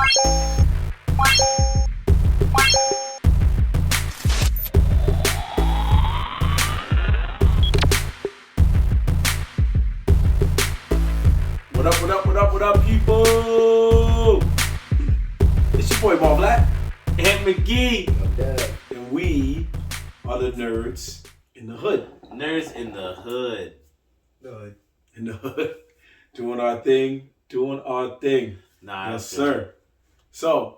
What up, people? It's your boy, Ball Black. And McGee. I'm dead. And we are the Nerds in the Hood. Nerds in the Hood. In the Hood. Doing our thing. Nah, yes, sir. So,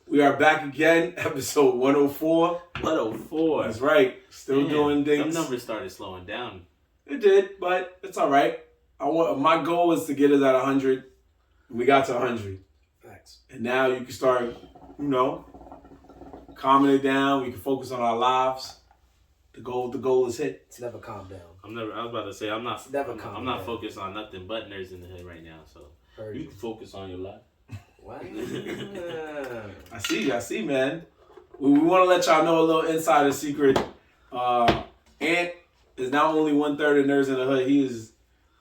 we are back again, episode 104. 104. That's right. Still doing things. Some numbers started slowing down. It did, but it's all right. My goal is to get us at 100. We got to 100. Facts. And now you can start, calming it down. We can focus on our lives. The goal is hit. It's never calm down. I was about to say I'm not focused on nothing but Nerds in the Hood right now. So you can focus on your life. What? I see, man. We want to let y'all know a little insider secret. Ant is not only 1/3 of Nerds in the Hood. He is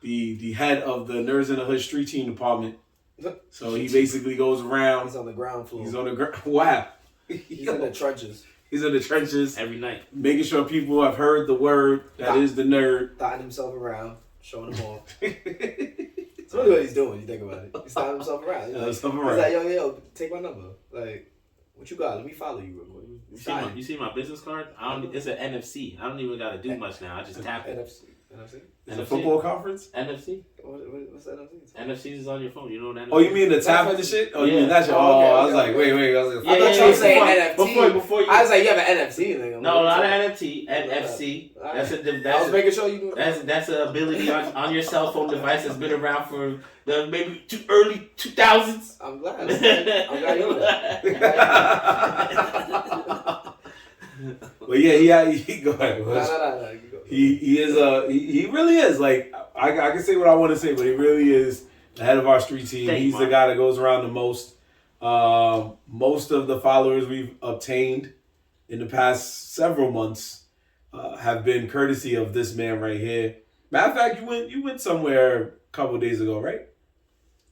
the head of the Nerds in the Hood street team department. So he basically goes around. He's on the ground floor. He's on the ground. Wow. He's in the trenches. He's in the trenches every night, making sure people have heard the word that is the nerd. Dotting himself around, showing them off. That's really what he's doing. You think about it. He's dotting himself around. He's like, yo, take my number. Like, what you got? Let me follow you real quick. You see my business card? It's an NFC. I don't even got to do much now. I just tap it. NFC. And the football conference? NFC. What's NFC? NFC is on your phone. You know what NFC is? Oh, you mean the tap and the shit? Oh, yeah. You mean that shit? Okay, I was like, wait. I thought you were saying NFT. Before you. I was like, you have an NFC. Nigga. No, not an NFT. NFC. I was making sure you knew. That's an ability on your cell phone device that's been around for the maybe early 2000s. I'm glad. I'm glad you know that. Well, yeah, he go ahead. No. He really is, like, I can say what I want to say, but he really is the head of our street team. He's the guy that goes around the most. Most of the followers we've obtained in the past several months have been courtesy of this man right here. Matter of fact, you went somewhere a couple of days ago, right?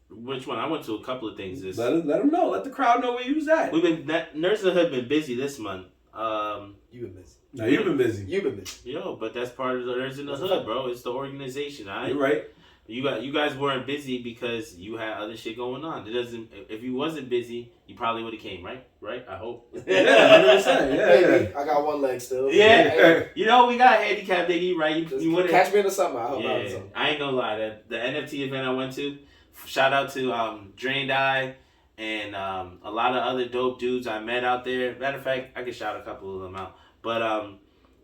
Which one? I went to a couple of things. Let them know. Let the crowd know where you was at. Nerds in the Hood been busy this month. You've been busy. No, you've been busy. Yo, but that's part of the Nerds in the Hood, bro. It's the organization. You're right. You guys weren't busy because you had other shit going on. It doesn't. If you wasn't busy, you probably would have came, right? I hope. Yeah, 100%. Yeah. I got one leg still. Yeah. You know we got a handicap, Diggy, right? You would catch me in the summer. I hope yeah. I ain't gonna lie. The NFT event I went to, shout out to Drained Eye and a lot of other dope dudes I met out there. Matter of fact, I could shout a couple of them out. But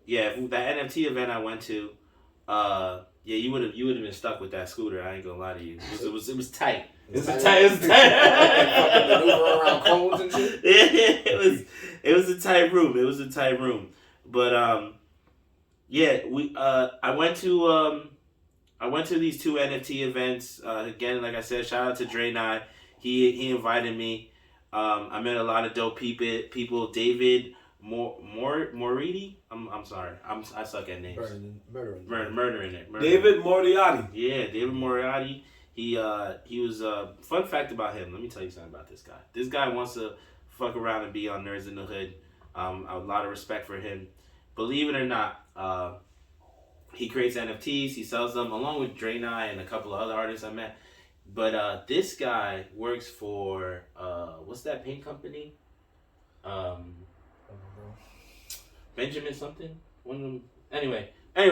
yeah, that NFT event I went to, yeah, you would have been stuck with that scooter. I ain't gonna lie to you. It was tight. It was tight. Maneuver around cones and shit. Yeah, it was a tight room. But yeah, I went to these two NFT events. Again, like I said, shout out to Dre Nye. He invited me. I met a lot of dope people. David Moridi. I'm sorry. I suck at names. Murdering it. David Moriarty. Yeah, David Moriarty. He was fun fact about him. Let me tell you something about this guy. This guy wants to fuck around and be on Nerds in the Hood. A lot of respect for him. Believe it or not, he creates NFTs. He sells them along with Dre Nye and a couple of other artists I met. But this guy works for what's that paint company? Benjamin something. One of them. Anyway,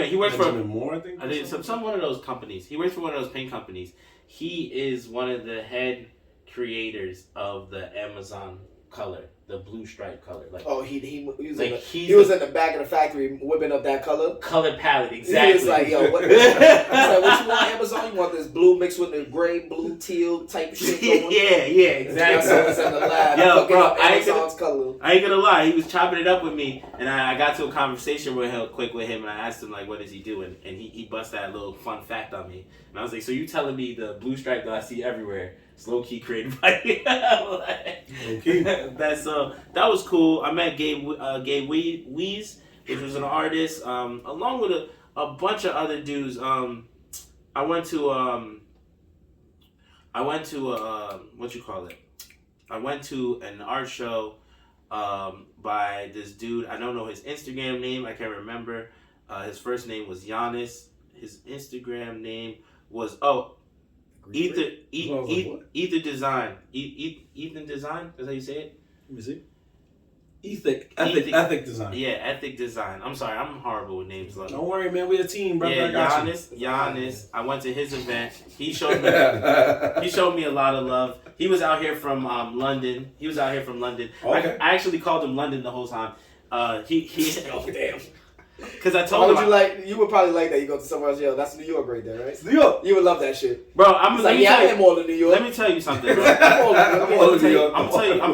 he works Benjamin Moore, I think. I think some one of those companies. He works for one of those paint companies. He is one of the head creators of the Amazon color, the blue stripe color. Like, oh, he was like in the back of the factory whipping up that color palette. Exactly. He was like, yo, what you want, Amazon? You want this blue mixed with the gray, blue, teal type shit going? yeah, exactly. That's in the lab. Yo, bro, color. I ain't gonna lie. He was chopping it up with me, and I got to a conversation with him, and I asked him like, what does he do? And he bust that little fun fact on me, and I was like, so you telling me the blue stripe that I see everywhere? It's low key created by you. Okay. That was cool. I met Gabe Weeze, which was an artist, along with a bunch of other dudes. I went to what you call it? I went to an art show by this dude. I don't know his Instagram name. I can't remember. His first name was Giannis. His Instagram name was Ether Design. Ethan Design. Is that how you say it? Let me see. Ethic Design. Yeah, Ethic Design. I'm sorry, I'm horrible with names. Don't worry, man. We're a team, brother. Yeah, Giannis. I went to his event. He showed me a lot of love. He was out here from London. Okay. I actually called him London the whole time. He Oh damn. Because I told him. You would probably like that. You go to somewhere else. Yo, that's New York right there, right? It's New York. You would love that shit. Bro, I'm like, I am all in New York. Let me tell you something, bro. I'm gonna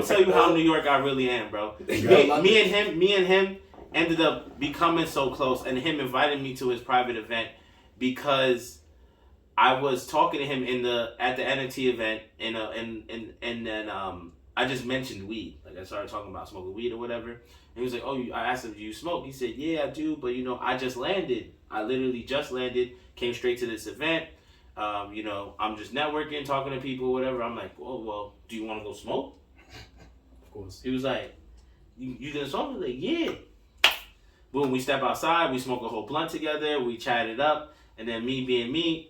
tell you how New York I really am, bro. Me and him ended up becoming so close, and him invited me to his private event because I was talking to him at the NFT event, and then I just mentioned weed. Like I started talking about smoking weed or whatever. And he was like, "Oh," I asked him, "Do you smoke?" He said, "Yeah, I do, but I just landed. I literally just landed, came straight to this event. I'm just networking, talking to people, whatever." I'm like, "Oh, well, do you want to go smoke?" Of course. He was like, "You gonna smoke?" I was like, "Yeah." Boom, we step outside, we smoke a whole blunt together, we chatted up, and then me being me,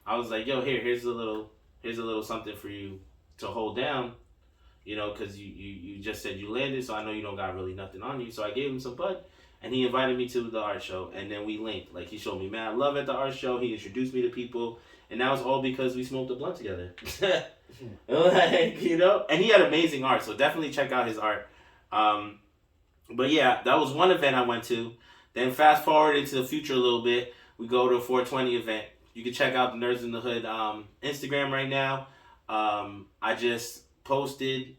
I was like, "Yo, here's a little something for you to hold down." Because you just said you landed, so I know you don't got really nothing on you. So I gave him some bud, and he invited me to the art show, and then we linked. Like, he showed me mad love at the art show. He introduced me to people, and that was all because we smoked a blunt together. And he had amazing art, so definitely check out his art. But yeah, that was one event I went to. Then fast forward into the future a little bit, we go to a 420 event. You can check out the Nerds in the Hood Instagram right now. I just posted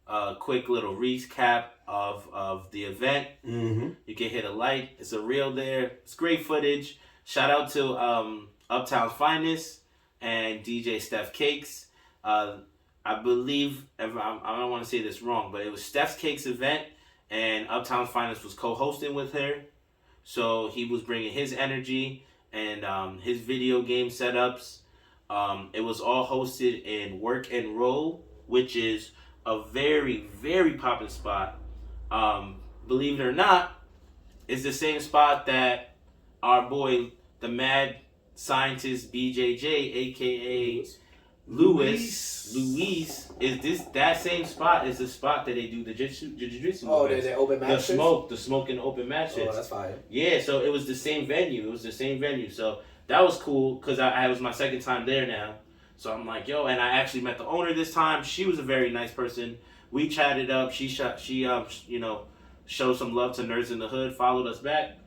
a quick little recap of the event. Mm-hmm. You can hit a like. It's a reel there. It's great footage. Shout out to Uptown's Finest and DJ Steph Cakes. I believe, I don't want to say this wrong, but it was Steph's Cakes event, and Uptown's Finest was co-hosting with her. So he was bringing his energy and his video game setups. It was all hosted in Work and Roll, which is a very, very poppin' spot. Believe it or not, it's the same spot that our boy, the mad scientist BJJ, aka Luis, that same spot is the spot that they do the jiu-jitsu. Oh, they open matches? The smoke and open matches. Oh, that's fire. Yeah, so it was the same venue. So that was cool because I was my second time there now. So I'm like, yo, and I actually met the owner this time. She was a very nice person. We chatted up. She showed some love to Nerds in the Hood, followed us back.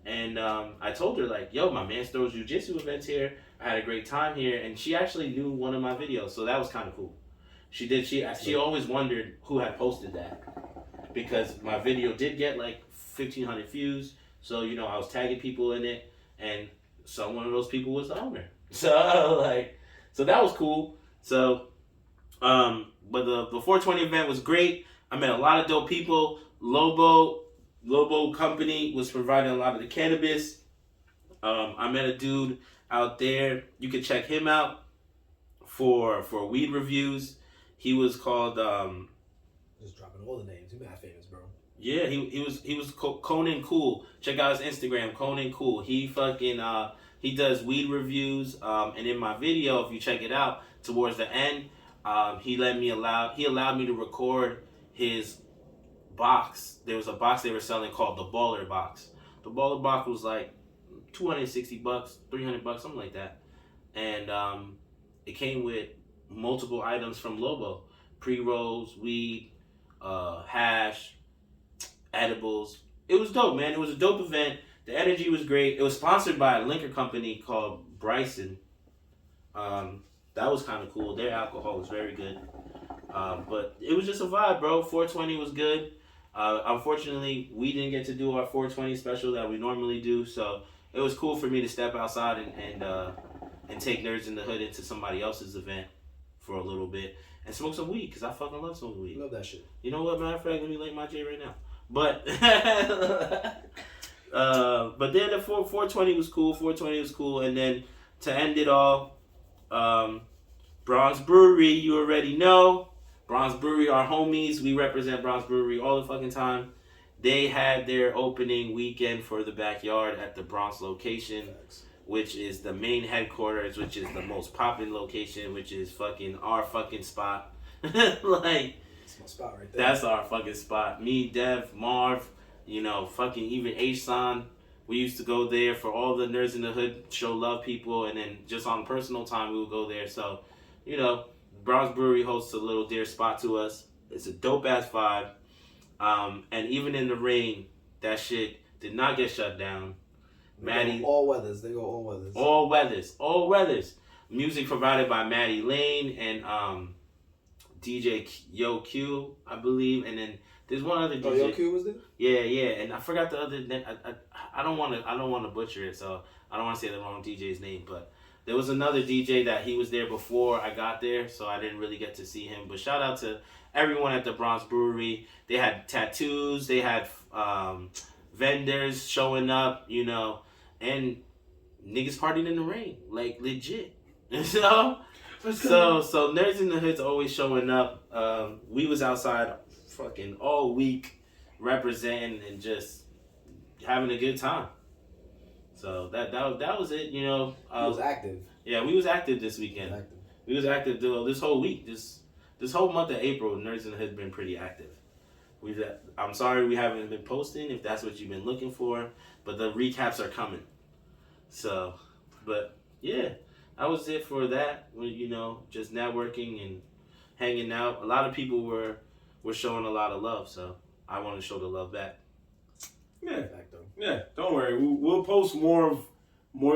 And I told her, like, yo, my man throws jiu-jitsu events here. I had a great time here. And she actually knew one of my videos, so that was kind of cool. She always wondered who had posted that. Because my video did get like 1,500 views. So, I was tagging people in it. And so one of those people was the owner. So that was cool. So, but the 420 event was great. I met a lot of dope people. Lobo Company was providing a lot of the cannabis. I met a dude out there. You can check him out for weed reviews. He was called just dropping all the names. He's mad famous, bro. Yeah, he was Conan Cool. Check out his Instagram, Conan Cool. He fucking he does weed reviews. And in my video, if you check it out, towards the end, he allowed me to record his box. There was a box they were selling called the Baller Box. The Baller Box was like $260, $300, something like that. And it came with multiple items from Lobo. Pre-rolls, weed, hash, edibles. It was dope, man. It was a dope event. The energy was great. It was sponsored by a liquor company called Bryson. That was kind of cool. Their alcohol was very good. But it was just a vibe, bro. 420 was good. Unfortunately, we didn't get to do our 420 special that we normally do. So it was cool for me to step outside and take Nerds in the Hood into somebody else's event for a little bit and smoke some weed, because I fucking love smoking weed. Love that shit. You know what, matter of fact, let me light my J right now. But but then the 420 was cool. 420 was cool. And then to end it all, Bronx Brewery, you already know. Bronx Brewery, our homies, we represent Bronx Brewery all the fucking time. They had their opening weekend for the backyard at the Bronx location, which is the main headquarters, which is the most popping location, which is fucking our fucking spot. Like, that's my spot right there. That's our fucking spot. Me, Dev, Marv, fucking even H-San. We used to go there for all the Nerds in the Hood, show love people, and then just on personal time, we would go there. So, Bronx Brewery hosts a little dear spot to us. It's a dope-ass vibe. And even in the rain, that shit did not get shut down. Maddie, all weathers. They go all weathers. All weathers. Music provided by Maddie Lane and DJ Yo Q, I believe. And then there's one other DJ. Oh, Yo Q was there? Yeah. And I forgot the other name. I don't want to butcher it, so I don't want to say the wrong DJ's name, but there was another DJ that he was there before I got there, so I didn't really get to see him. But shout out to everyone at the Bronx Brewery. They had tattoos, they had vendors showing up, and niggas partying in the rain, like legit. So Nerds in the Hood's always showing up. We was outside fucking all week representing and just having a good time. So that was it, He was active. Yeah, we was active this weekend. We was active this whole week. This whole month of April, Nerds in the Hood been pretty active. I'm sorry we haven't been posting if that's what you've been looking for, but the recaps are coming. So, but yeah, that was it for that. Just networking and hanging out. A lot of people were showing a lot of love, so I want to show the love back. Yeah. Don't worry. We'll post more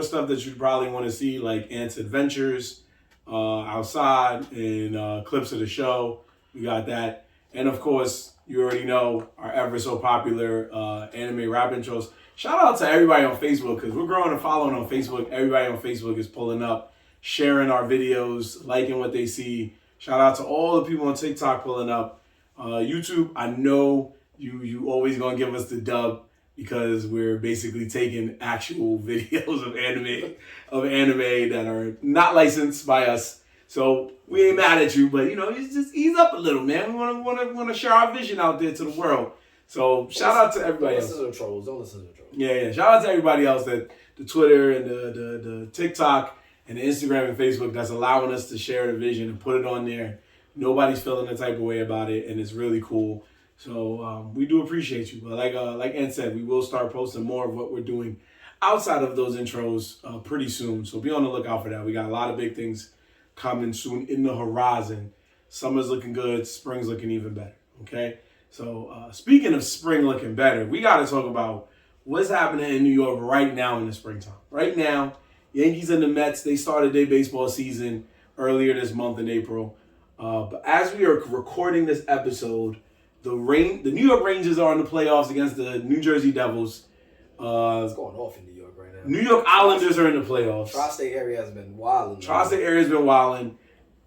stuff that you probably want to see, like Ant's Adventures outside and clips of the show. We got that, and of course, you already know our ever so popular anime rap intros. Shout out to everybody on Facebook because we're growing a following on Facebook. Everybody on Facebook is pulling up, sharing our videos, liking what they see. Shout out to all the people on TikTok pulling up. YouTube, I know you always gonna give us the dub because we're basically taking actual videos of anime that are not licensed by us. So we ain't mad at you, but just ease up a little, man. We want to share our vision out there to the world. So shout out to everybody else. Don't listen to the trolls. Yeah. Shout out to everybody else that the Twitter and the TikTok and the Instagram and Facebook that's allowing us to share the vision and put it on there. Nobody's feeling the type of way about it, and it's really cool. So we do appreciate you. But like Ant said, we will start posting more of what we're doing outside of those intros pretty soon. So be on the lookout for that. We got a lot of big things coming soon in the horizon. Summer's looking good. Spring's looking even better. Okay? So speaking of spring looking better, we got to talk about what's happening in New York right now in the springtime. Right now, Yankees and the Mets, they started their baseball season earlier this month in April. But as we are recording this episode, the New York Rangers are in the playoffs against the New Jersey Devils. It's going off in New York right now. New York Islanders are in the playoffs. Tri-State area has been wilding.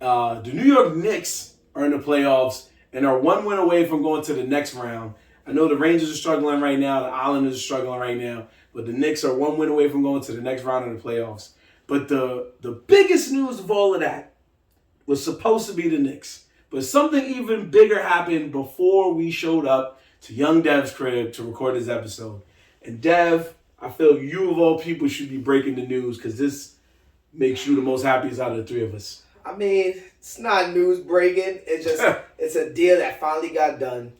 The New York Knicks are in the playoffs and are one win away from going to the next round. I know the Rangers are struggling right now. The Islanders are struggling right now. But the Knicks are one win away from going to the next round of the playoffs. But the biggest news of all of that was supposed to be the Knicks. But something even bigger happened before we showed up to young Dev's crib to record this episode. And Dev, I feel you of all people should be breaking the news because this makes you the most happiest out of the three of us. I mean, it's not news breaking. It's just it's a deal that finally got done.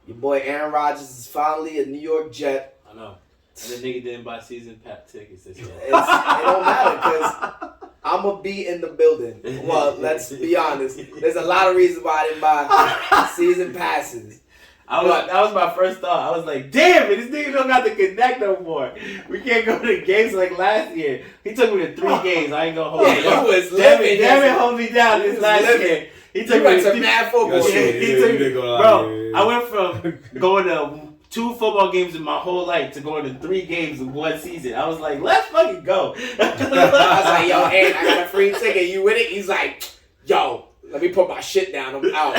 Your boy Aaron Rodgers is finally a New York Jet. I know. And the nigga didn't buy season pass tickets this year. It don't matter because I'm going to be in the building. Well, let's be honest. There's a lot of reasons why I didn't buy season passes. That was my first thought. I was like, damn it, this nigga don't got to connect no more. We can't go to the games like last year. He took me to 3 games. I ain't going to hold it. Damn it, hold me down this last year. He took me to mad football. Bro, I went from going to 2 football games in my whole life to going to 3 games in 1 season. I was like, let's fucking go. I was like, yo, Aaron, I got a free ticket. You with it? He's like, yo, let me put my shit down. I'm out.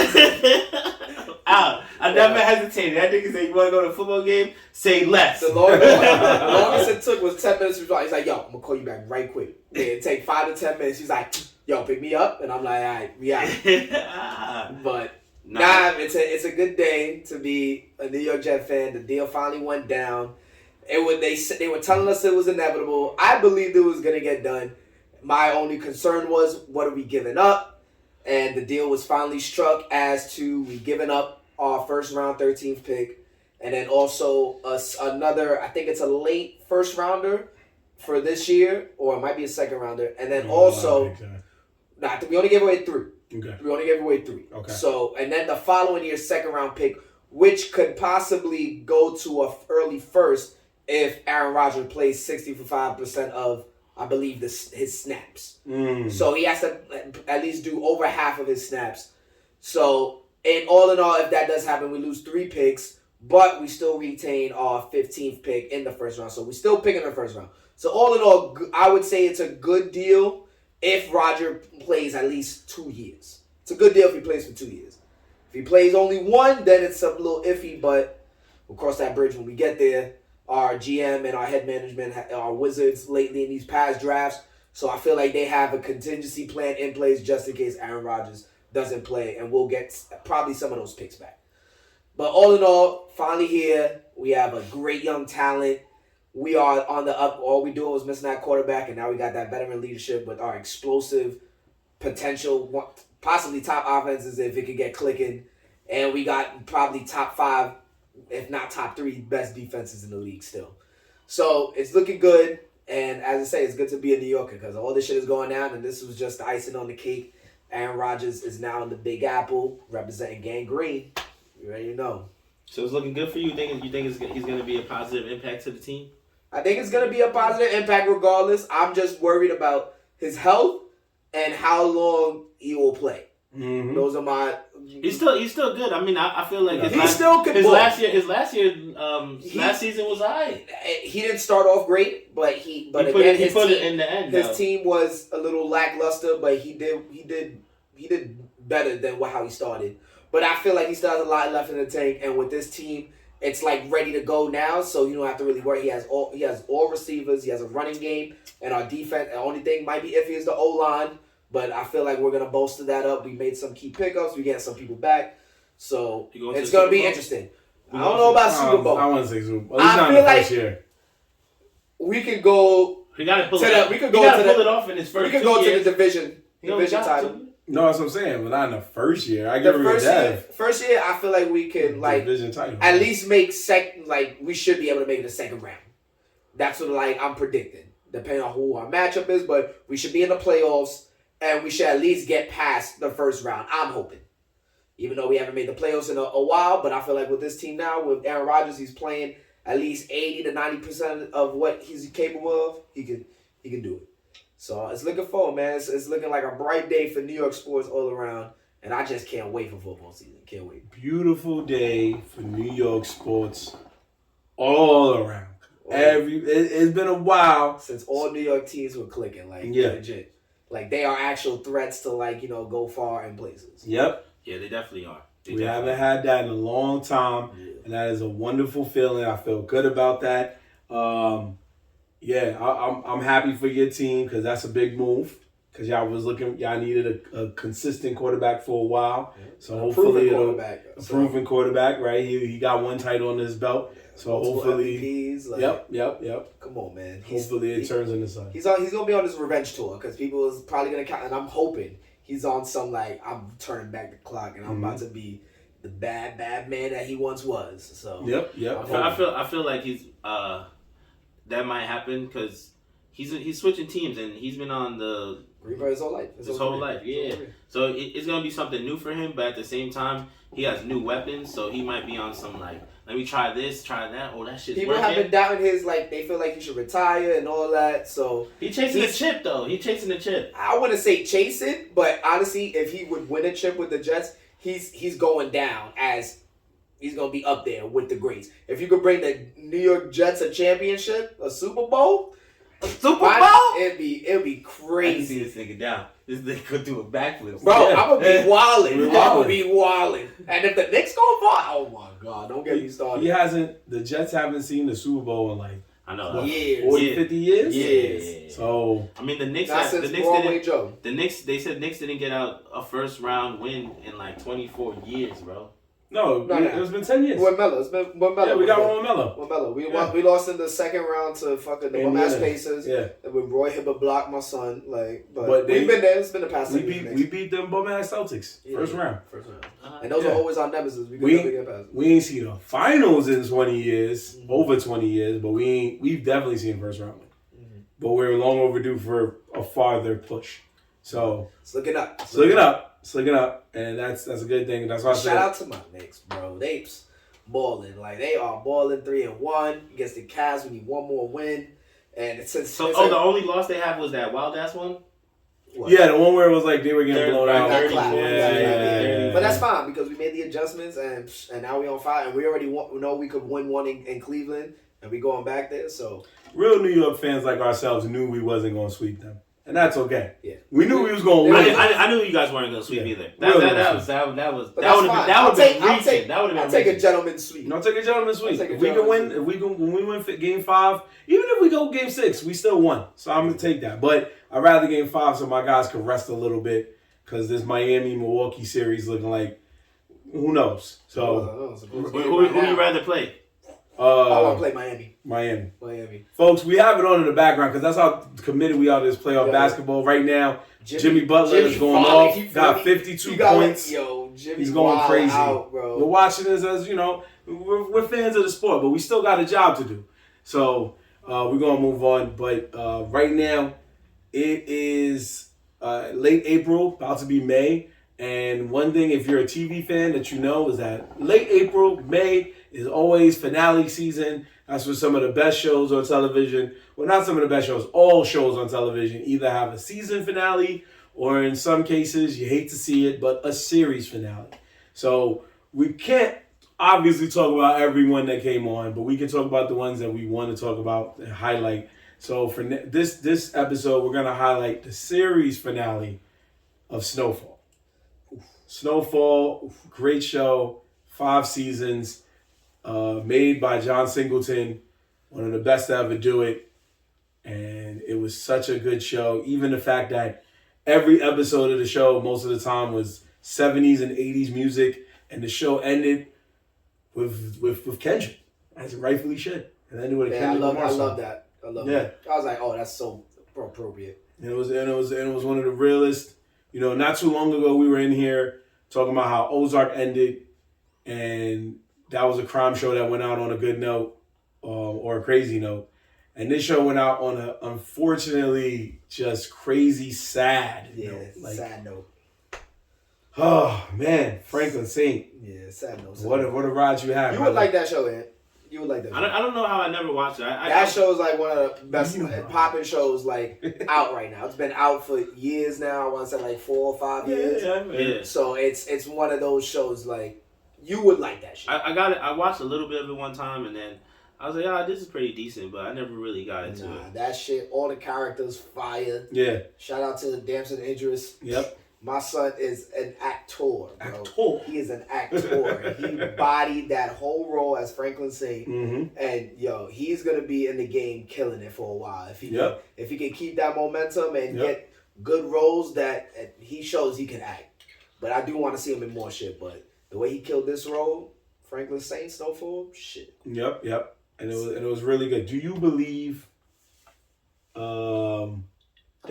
Out. I never hesitated. That nigga said, you want to go to a football game? Say less. The longest it took was 10 minutes. He's like, yo, I'm going to call you back right quick. Yeah, it take 5 to 10 minutes. He's like, yo, pick me up. And I'm like, all right, we out. But It's a good day to be a New York Jet fan. The deal finally went down. They were telling us it was inevitable. I believed it was gonna get done. My only concern was, what are we giving up? And the deal was finally struck as to we giving up our first round 13th pick, and then also another. I think it's a late first rounder for this year, or it might be a second rounder, and then also. We only gave away 3. Okay. We only gave away 3. Okay. So, and then the following year's second round pick, which could possibly go to a early first if Aaron Rodgers plays 65% of, I believe, his snaps. So he has to at least do over half of his snaps. So, and all in all, if that does happen, we lose 3 picks, but we still retain our 15th pick in the first round. So we're still picking the first round. So all in all, I would say it's a good deal. If Roger plays at least 2 years. It's a good deal if he plays for 2 years. If he plays only 1, then it's a little iffy, but we'll cross that bridge when we get there. Our GM and our head management are wizards lately in these past drafts, so I feel like they have a contingency plan in place just in case Aaron Rodgers doesn't play, and we'll get probably some of those picks back. But all in all, finally here, we have a great young talent. We are on the up. All we do was missing that quarterback, and now we got that veteran leadership with our explosive potential, possibly top offenses if it could get clicking. And we got probably top 5, if not top 3, best defenses in the league still. So it's looking good. And as I say, it's good to be a New Yorker because all this shit is going down, and this was just the icing on the cake. Aaron Rodgers is now in the Big Apple, representing Gang Green. You already know. So it's looking good for you. You think he's going to be a positive impact to the team? I think it's going to be a positive impact regardless. I'm just worried about his health and how long he will play. Mm-hmm. Those are my... He's still good. I mean, I feel like his last season was alright. He didn't start off great, but he put it in the end. His team was a little lackluster, but he did better than how he started. But I feel like he still has a lot left in the tank, and with this team, it's like ready to go now, so you don't have to really worry. He has all receivers. He has a running game, and our defense. The only thing might be iffy is the O-line, but I feel like we're gonna bolster that up. We made some key pickups. We get some people back, so it's gonna be interesting. I don't know about Super Bowl. I want to say Super Bowl. I feel like we could go. We gotta pull it off in his first. We could go to the division title. No, that's what I'm saying, but not in the first year. I give it a Dev. First year, I feel like we can division title, at least make we should be able to make the second round. That's what I'm predicting, depending on who our matchup is. But we should be in the playoffs, and we should at least get past the first round. I'm hoping, even though we haven't made the playoffs in a while. But I feel like with this team now, with Aaron Rodgers, he's playing at least 80 to 90% of what he's capable of. He can do it. So it's looking forward, man. It's looking like a bright day for New York sports all around. And I just can't wait for football season. Can't wait. Beautiful day for New York sports all around. It's been a while. Since all New York teams were clicking. Legit. Like, they are actual threats to, go far in places. Yep. Yeah, they definitely are. We haven't had that in a long time. Yeah. And that is a wonderful feeling. I feel good about that. Yeah, I'm happy for your team because that's a big move. Because y'all needed a consistent quarterback for a while. Yeah. So hopefully a proven quarterback, right? He got 1 title under his belt. Yeah. So hopefully, MVPs, yep. Come on, man. Hopefully it turns into something. He's gonna be on his revenge tour because people is probably gonna count, and I'm hoping he's on some I'm turning back the clock and I'm about to be the bad man that he once was. So yep. I feel like he's that might happen because he's switching teams and he's been on the his whole life. His whole life, yeah. So it's gonna be something new for him, but at the same time, he has new weapons, so he might be on some let me try this, try that. Oh, that shit's people working. have been doubting his they feel like he should retire and all that. So he's chasing the chip though. He's chasing the chip. I wouldn't say chase it, but honestly, if he would win a chip with the Jets, he's going down as he's gonna be up there with the greats. If you could bring the New York Jets a championship, a Super Bowl. It'd be crazy. I can see this nigga down. This nigga could do a backflip. Bro, I'm gonna be wildin'. And if the Knicks go far, oh my God, don't get me started. The Jets haven't seen the Super Bowl in I know. What, Years. 40, 50 years? Yeah. So I mean, the Knicks. Not since The Knicks Broadway didn't. Joe. The Knicks. They said Knicks didn't get out a first round win in like 24 years, bro. no, it's been 10 years. With Melo. It's been with Melo. Yeah, we got one with Melo. With Melo. We lost in the second round to fucking the bum-ass Pacers. Yeah. When Roy Hibbert blocked my son. Like, but we've been there. It's been the past 10 years. We beat them bum-ass Celtics. First round. And those are always our nemesis. We never get past them. We ain't seen the finals in 20 years, over 20 years, but we've definitely seen first round win. But we're long overdue for a farther push. So it's looking up. It's looking up, and that's a good thing. That's why I said shout out to my Knicks, bro. They's balling. Like, they are balling 3-1 against the Cavs. We need one more win. And it's the only loss they have was that wild ass one. What? Yeah, the one where it was like they were getting blown out. Yeah. But that's fine because we made the adjustments and now we on fire. And we already know we could win one in Cleveland, and we going back there. So real New York fans like ourselves knew we wasn't going to sweep them, and that's okay. Yeah, we knew we was going to win. I knew you guys weren't going to sweep either. That would have been I'll take a gentleman's sweep. No, take a gentleman's sweep. If we can win, when we win Game 5, even if we go Game 6, we still won. So I'm gonna take that. But I'd rather Game 5 so my guys can rest a little bit because this Miami-Milwaukee series looking like who knows. So who you rather play? I want to play Miami. Folks, we have it on in the background because that's how committed we are to this playoff basketball right now. Jimmy Butler is going off. Got 52 points. He's going crazy. We're watching this as, we're fans of the sport, but we still got a job to do. So we're going to move on. But right now, it is late April, about to be May. And one thing, if you're a TV fan that you know, is that late April, May is always finale season. That's where some of the best shows on television, well, not some of the best shows, all shows on television either have a season finale or in some cases, you hate to see it, but a series finale. So we can't obviously talk about everyone that came on, but we can talk about the ones that we want to talk about and highlight. So for this episode, we're going to highlight the series finale of Snowfall. Snowfall, great show, 5 seasons, made by John Singleton, one of the best to ever do it. And it was such a good show. Even the fact that every episode of the show, most of the time, was 70s and 80s music. And the show ended with Kendrick, as it rightfully should. And ended with a Kendrick Lamar song. I love that. I was like, oh, that's so appropriate. And it was one of the realest. Not too long ago, we were in here talking about how Ozark ended, and that was a crime show that went out on a good note or a crazy note. And this show went out on a, unfortunately, just crazy sad note. Sad note. Oh, man. Franklin Saint. Yeah, sad note. What a ride you had. You would like that show, man. You would like that show. I don't know how I never watched it. That show is like one of the best popping shows out right now. It's been out for years now. I want to say like 4 or 5 years. Yeah. So it's one of those shows you would like that shit. I got it. I watched a little bit of it one time and then I was like, this is pretty decent, but I never really got into it. That shit, all the characters, fire. Yeah. Shout out to Damson Idris. Yep. My son is an actor, bro. He is an actor. He bodied that whole role as Franklin Saint. Mm-hmm. And, he's going to be in the game killing it for a while. If he can keep that momentum and get good roles that he shows he can act. But I do want to see him in more shit. But the way he killed this role, Franklin Saint, Snowfall, shit. Yep. And it was really good. Do you believe that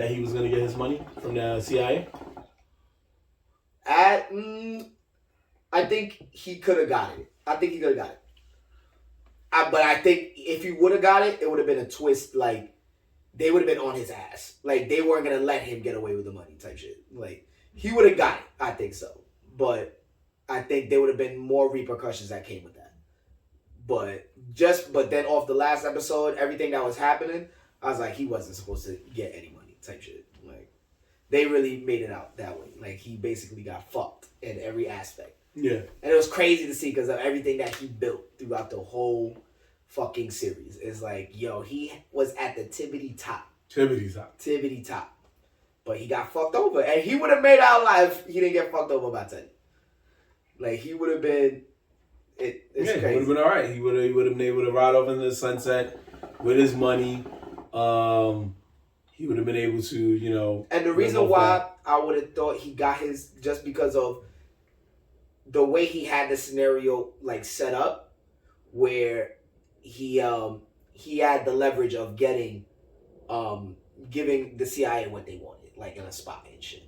he was going to get his money from the CIA? I think he could have got it. But I think if he would have got it, it would have been a twist. They would have been on his ass. They weren't going to let him get away with the money type shit. He would have got it. I think so. But I think there would have been more repercussions that came with that. But then off the last episode, everything that was happening, I was like, he wasn't supposed to get any money type shit. They really made it out that way. He basically got fucked in every aspect. Yeah. And it was crazy to see because of everything that he built throughout the whole fucking series. It's he was at the tippity top. Tippity top. But he got fucked over. And he would have made our life, he didn't get fucked over by 10. He would have been, It's It crazy. would have been all right. He would have been able to ride off into the sunset with his money. He would have been able to, And the reason why I would have thought he got his just because of the way he had the scenario like set up, where he had the leverage of giving the CIA what they wanted, like in a spot and shit.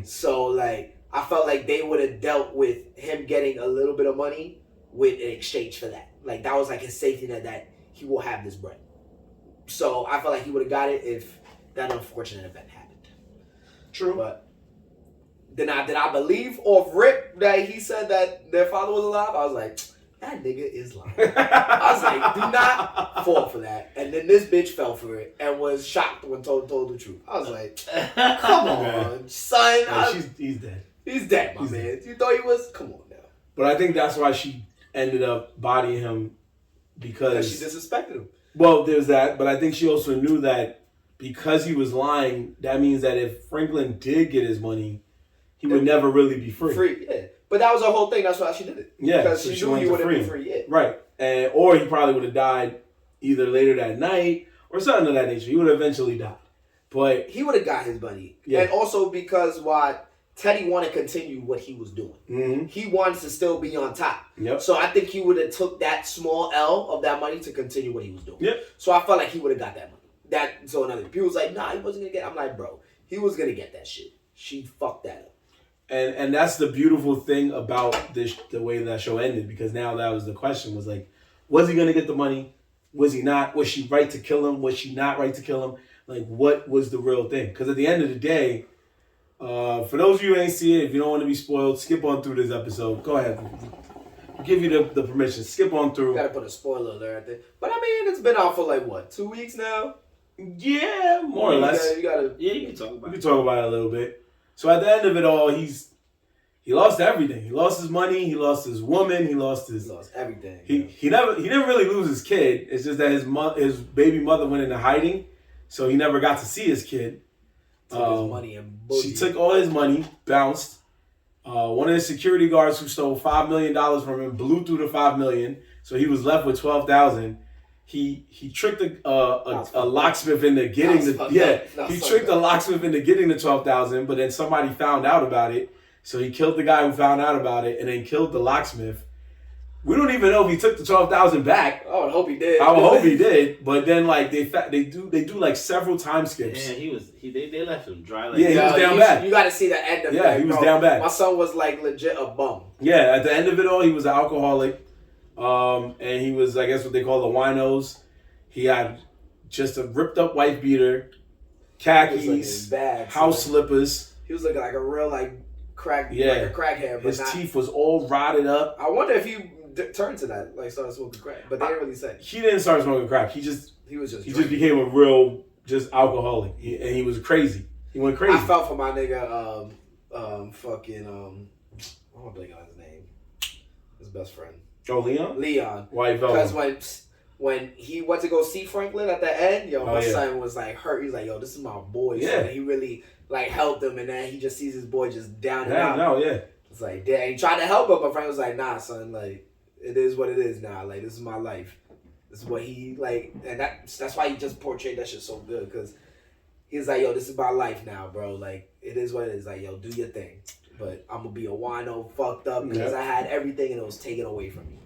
So like I felt like they would have dealt with him getting a little bit of money with in exchange for that. Like that was like his safety net that he will have this bread. So I felt like he would have got it if that unfortunate event happened. True. But did I believe off rip that he said that their father was alive? I was like, that nigga is lying. I was like, do not fall for that. And then this bitch fell for it and was shocked when told the truth. I was like, come on, son. He's dead. He's dead, my man. You thought he was? Come on now. But I think that's why she ended up bodying him because she disrespected him. Well, there's that, but I think she also knew that because he was lying, that means that if Franklin did get his money, he would never really be free. Yeah. But that was her whole thing. That's why she did it. Yeah, because so she knew he wouldn't be free. Yeah. Right, or he probably would have died either later that night or something of that nature. He would have eventually died, but he would have got his money. Yeah. And also because Teddy wanted to continue what he was doing. Mm-hmm. He wants to still be on top. Yep. So I think he would have took that small L of that money to continue what he was doing. Yep. So I felt like he would have got that money. So another people was like, nah, he wasn't gonna get. I'm like, bro, he was gonna get that shit. She fucked that up. And that's the beautiful thing about the way that show ended, because now that was the question, was like, was he gonna get the money? Was he not? Was she right to kill him? Was she not right to kill him? Like, what was the real thing? Because at the end of the day, for those of you who ain't see it, if you don't want to be spoiled, skip on through this episode. Go ahead. I'll give you the permission. Skip on through. You gotta put a spoiler alert right there. But I mean, it's been out for like what, 2 weeks now? Yeah, more or less. You gotta. Yeah, you can talk about it. We can talk about it a little bit. So at the end of it all, he lost everything. He lost his money. He lost his woman. He lost everything. He didn't really lose his kid. It's just that his baby mother went into hiding, so he never got to see his kid. Took his money and she took all his money, bounced. One of his security guards who stole $5 million from him blew through the $5 million, so he was left with $12,000. He tricked a locksmith into getting the locksmith into getting the $12,000, but then somebody found out about it, so he killed the guy who found out about it, and then killed the locksmith. We don't even know if he took the $12,000 back. I would hope he did. I would hope he did, but then like they do like several time skips. Yeah, they left him dry. Like he was down bad. You got to see the end of it. Yeah, he was down bad. My son was like legit a bum. Yeah, at the end of it all, he was an alcoholic. And he was, I guess, what they call the winos. He had just a ripped up wife beater, khakis, house slippers. He was looking like a real like a crackhead. But his teeth was all rotted up. I wonder if he turned to that, like started smoking crack, but they didn't really say. He didn't start smoking crack. He just became a real alcoholic, and he was crazy. He went crazy. I felt for my nigga, I'm blanking on his name. His best friend. Oh, Leon? Leon. Why he felt? Because when he went to go see Franklin at the end, my son was like hurt. He's like, yo, this is my boy. Yeah. So he really like helped him, and then he just sees his boy just down and out. No, yeah. It's like, damn. He tried to help him, but Frank was like, nah, son, like, it is what it is now. Like, this is my life. This is what he, like, and that's why he just portrayed that shit so good, because he's like, yo, this is my life now, bro. Like, it is what it is. Like, yo, do your thing. But I'm going to be a wino fucked up because I had everything and it was taken away from me.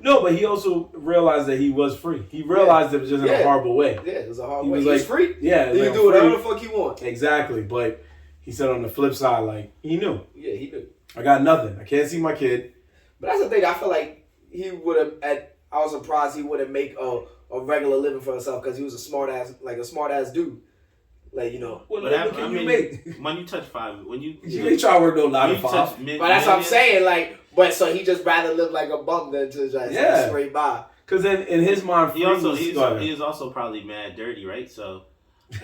No, but he also realized that he was free. He realized it was just in a horrible way. Yeah, it was a horrible way. He was free. Yeah. He can do whatever the fuck he wants. Exactly. But he said on the flip side, like, he knew. Yeah, he knew. I got nothing. I can't see my kid. But that's the thing. I feel like he would have, I was surprised he wouldn't make a regular living for himself because he was a smart ass dude. Like, you know. What can you make? When you touch $5, when you ain't try to work no 9 to 5. But that's what I'm saying. Like, but so he just rather live like a bum than to just straight by. Because then in his mind, he was also probably mad dirty, right? So.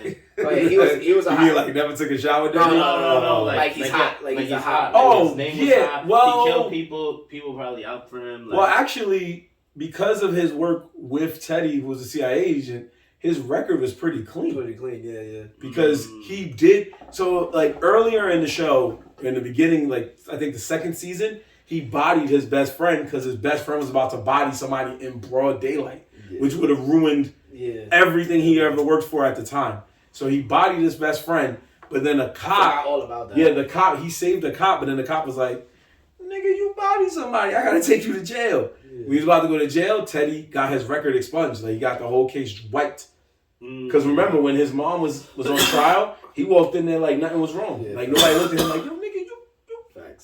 He was a hot. You mean like never took a shower? No. Like he's hot. Like he's a hot. Oh, his name yeah. Was hot. Well, he killed people. People probably out for him. Like, well, actually, because of his work with Teddy, who was a CIA agent, his record was pretty clean. Yeah. Because he did so. Like earlier in the show, in the beginning, like I think the second season, he bodied his best friend because his best friend was about to body somebody in broad daylight, which would have ruined everything he ever worked for at the time. So he bodied his best friend, but then a cop. I forgot all about that. Yeah, the cop. He saved the cop, but then the cop was like, "Nigga, you bodied somebody. I gotta take you to jail." When he was about to go to jail, Teddy got his record expunged. Like he got the whole case wiped. Because remember when his mom was on trial, he walked in there like nothing was wrong. Like nobody looked at him like, "Yo, nigga, you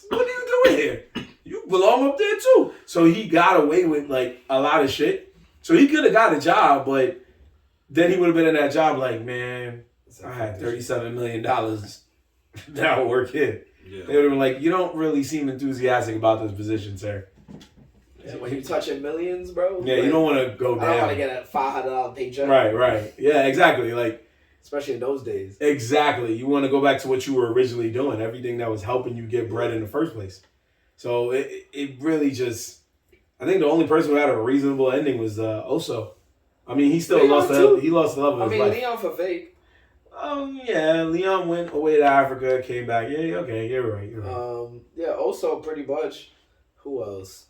what are you doing here? You belong up there too." So he got away with like a lot of shit. So he could have got a job, but then he would have been in that job like, man, I had $37 million that I would work here. Yeah. They would have been like, you don't really seem enthusiastic about this position, sir. Yeah, when you're touching millions, bro. Yeah, like, you don't want to go down. I don't want to get a $500 paycheck. Right. Yeah, exactly. Like, especially in those days. Exactly. You want to go back to what you were originally doing, everything that was helping you get bread in the first place. So it really just, I think the only person who had a reasonable ending was Oso. I mean, he still lost the love of his life. Leon for fake. Yeah, Leon went away to Africa, came back. Yeah, okay, you're right. Yeah, Oso pretty much. Who else?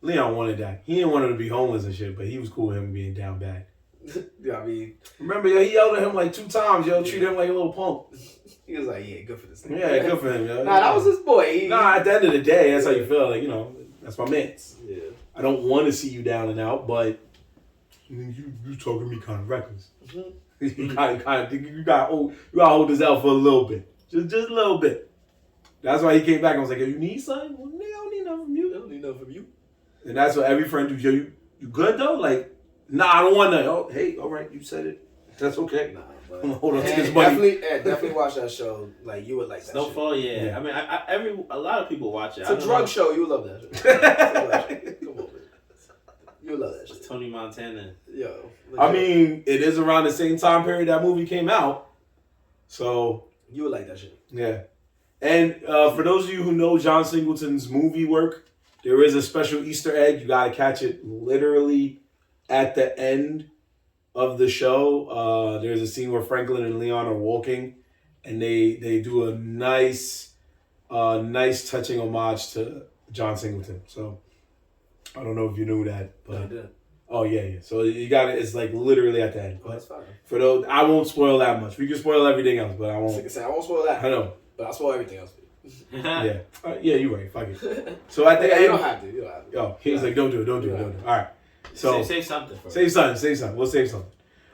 Leon wanted that. He didn't want him to be homeless and shit, but he was cool with him being down bad. Yeah, I mean, remember, he yelled at him like 2 times. Treated him like a little punk. He was like, "Yeah, good for this thing." Yeah, good for him. Yo. Nah, that was his boy. At the end of the day, that's how you feel. Like, that's my man's. Yeah. I don't want to see you down and out, but you talking to me kind of reckless. Mm-hmm. You gotta hold this out for a little bit, just a little bit. That's why he came back and was like, "Yo, you need something? Well, nigga, I don't need nothing from you. I don't need nothing from you." And that's what every friend do. Yo, you good though? Like, nah, I don't want nothing. Oh, hey, all right, you said it. That's okay. Nah, but hold on to this money. Definitely watch that show. Like, you would like that. Snowfall, yeah. I mean, a lot of people watch it. It's a drug show. You would love that show. Come on, man. You would love that shit. Tony Montana. Yo. Legit. I mean, it is around the same time period that movie came out. So. You would like that shit. Yeah. And for those of you who know John Singleton's movie work, there is a special Easter egg. You got to catch it literally at the end of the show. There's a scene where Franklin and Leon are walking, and they do a nice touching homage to John Singleton. So I don't know if you knew that, but no, I didn't. Oh yeah. So you got it. It's like literally at the end. Oh, that's fine. For those, I won't spoil that much. We can spoil everything else, but I won't. I won't spoil that. I know, but I'll spoil everything else. Yeah. Yeah, you're right. Fuck it. So at the end, you don't have to. Oh, he was like, don't do it. All right. So save something. Save something. We'll save something.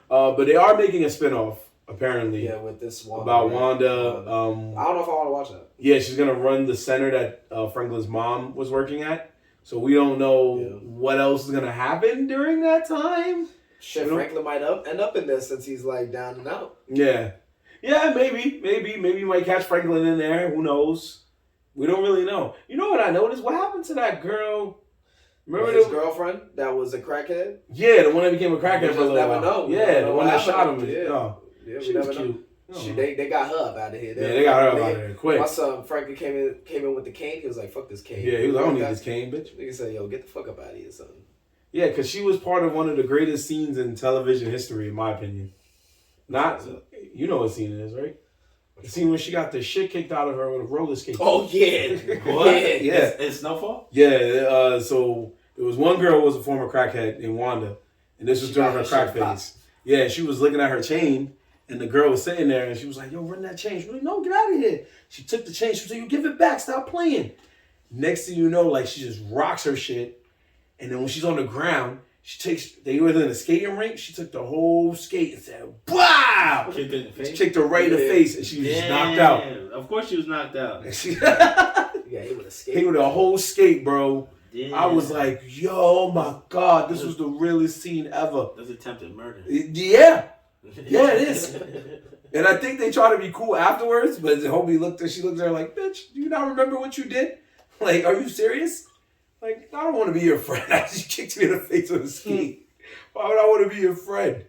But they are making a spinoff apparently. Yeah, with this Wanda. About Wanda. I don't know if I want to watch that. Yeah, she's gonna run the center that Franklin's mom was working at. So we don't know what else is gonna happen during that time. Shit, Franklin might end up in this since he's like down and out. Yeah, maybe you might catch Franklin in there. Who knows? We don't really know. You know what I noticed? What happened to that girl? Remember his girlfriend that was a crackhead? Yeah, the one that became a crackhead for a little while. Know. Yeah, the one that shot him. Yeah, we never know. They got her up out of here. They got her up out of here quick. My son Frankie came in with the cane. He was like, "Fuck this cane." Yeah, he was like, "I don't need this cane, bitch." Nigga said, "Yo, get the fuck up out of here, son." Yeah, because she was part of one of the greatest scenes in television history, in my opinion. You know what scene it is, right? The scene when she got the shit kicked out of her with a roller skate. Oh yeah, what? Yeah, it's Snowfall. Yeah, so there was one girl who was a former crackhead named Wanda, and this was during her crack phase. Yeah, she was looking at her chain. And the girl was sitting there, and she was like, "Yo, run that chain." She was like, "No, get out of here." She took the chain. She was like, "You give it back. Stop playing." Next thing you know, like, she just rocks her shit. And then when she's on the ground, they were in a skating rink. She took the whole skate and said, "Wow!" Kicked her in the face? She kicked her right in the face, and she was just knocked out. Of course she was knocked out. Yeah, he would have skate. He with a whole skate, bro. Damn. I was like, "Yo, my God, this was the realest scene ever." That's attempted murder. Yeah. Yeah, it is. And I think they try to be cool afterwards, but homie she looked at her like, "Bitch, do you not remember what you did? Like, are you serious? Like, I don't want to be your friend. I just kicked you in the face with a skate. Why would I want to be your friend?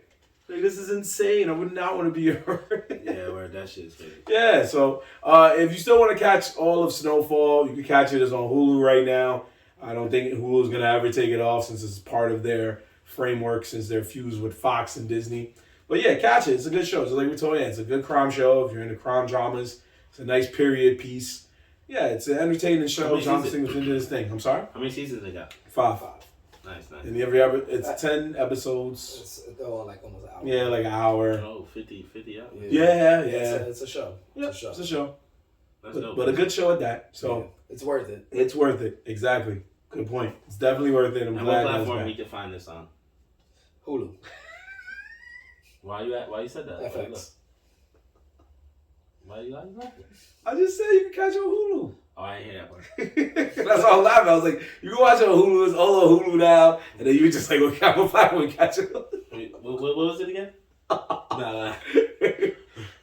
Like, this is insane. I would not want to be your friend." Yeah, where that shit's fake. Yeah, so if you still want to catch all of Snowfall, you can catch it. It's on Hulu right now. I don't think Hulu's going to ever take it off since it's part of their framework, since they're fused with Fox and Disney. But yeah, catch it. It's a good show. It's like we told you, it's a good crime show. If you're into crime dramas, it's a nice period piece. Yeah, it's an entertaining show. many John seasons? Singleton did his thing. I'm sorry? How many seasons they got? 5. Nice. And it's 10 episodes. It's all like almost an hour. Yeah, like an hour. Oh, 50 out. Yeah. It's a show. Yeah, it's a show. That's dope. But a good show at that. So it's worth it. It's worth it. Exactly. Good point. It's definitely worth it. I'm and glad. what platform we can find this on? Hulu. Why you said that? FX. Why you like it? I just said you can catch it on Hulu. Oh, I ain't hear that part. That's all I'm laughing. I was like, you can watch it on Hulu. It's all on Hulu now. And then you just like, what platform we catch it on? Wait, what was it again? Nah.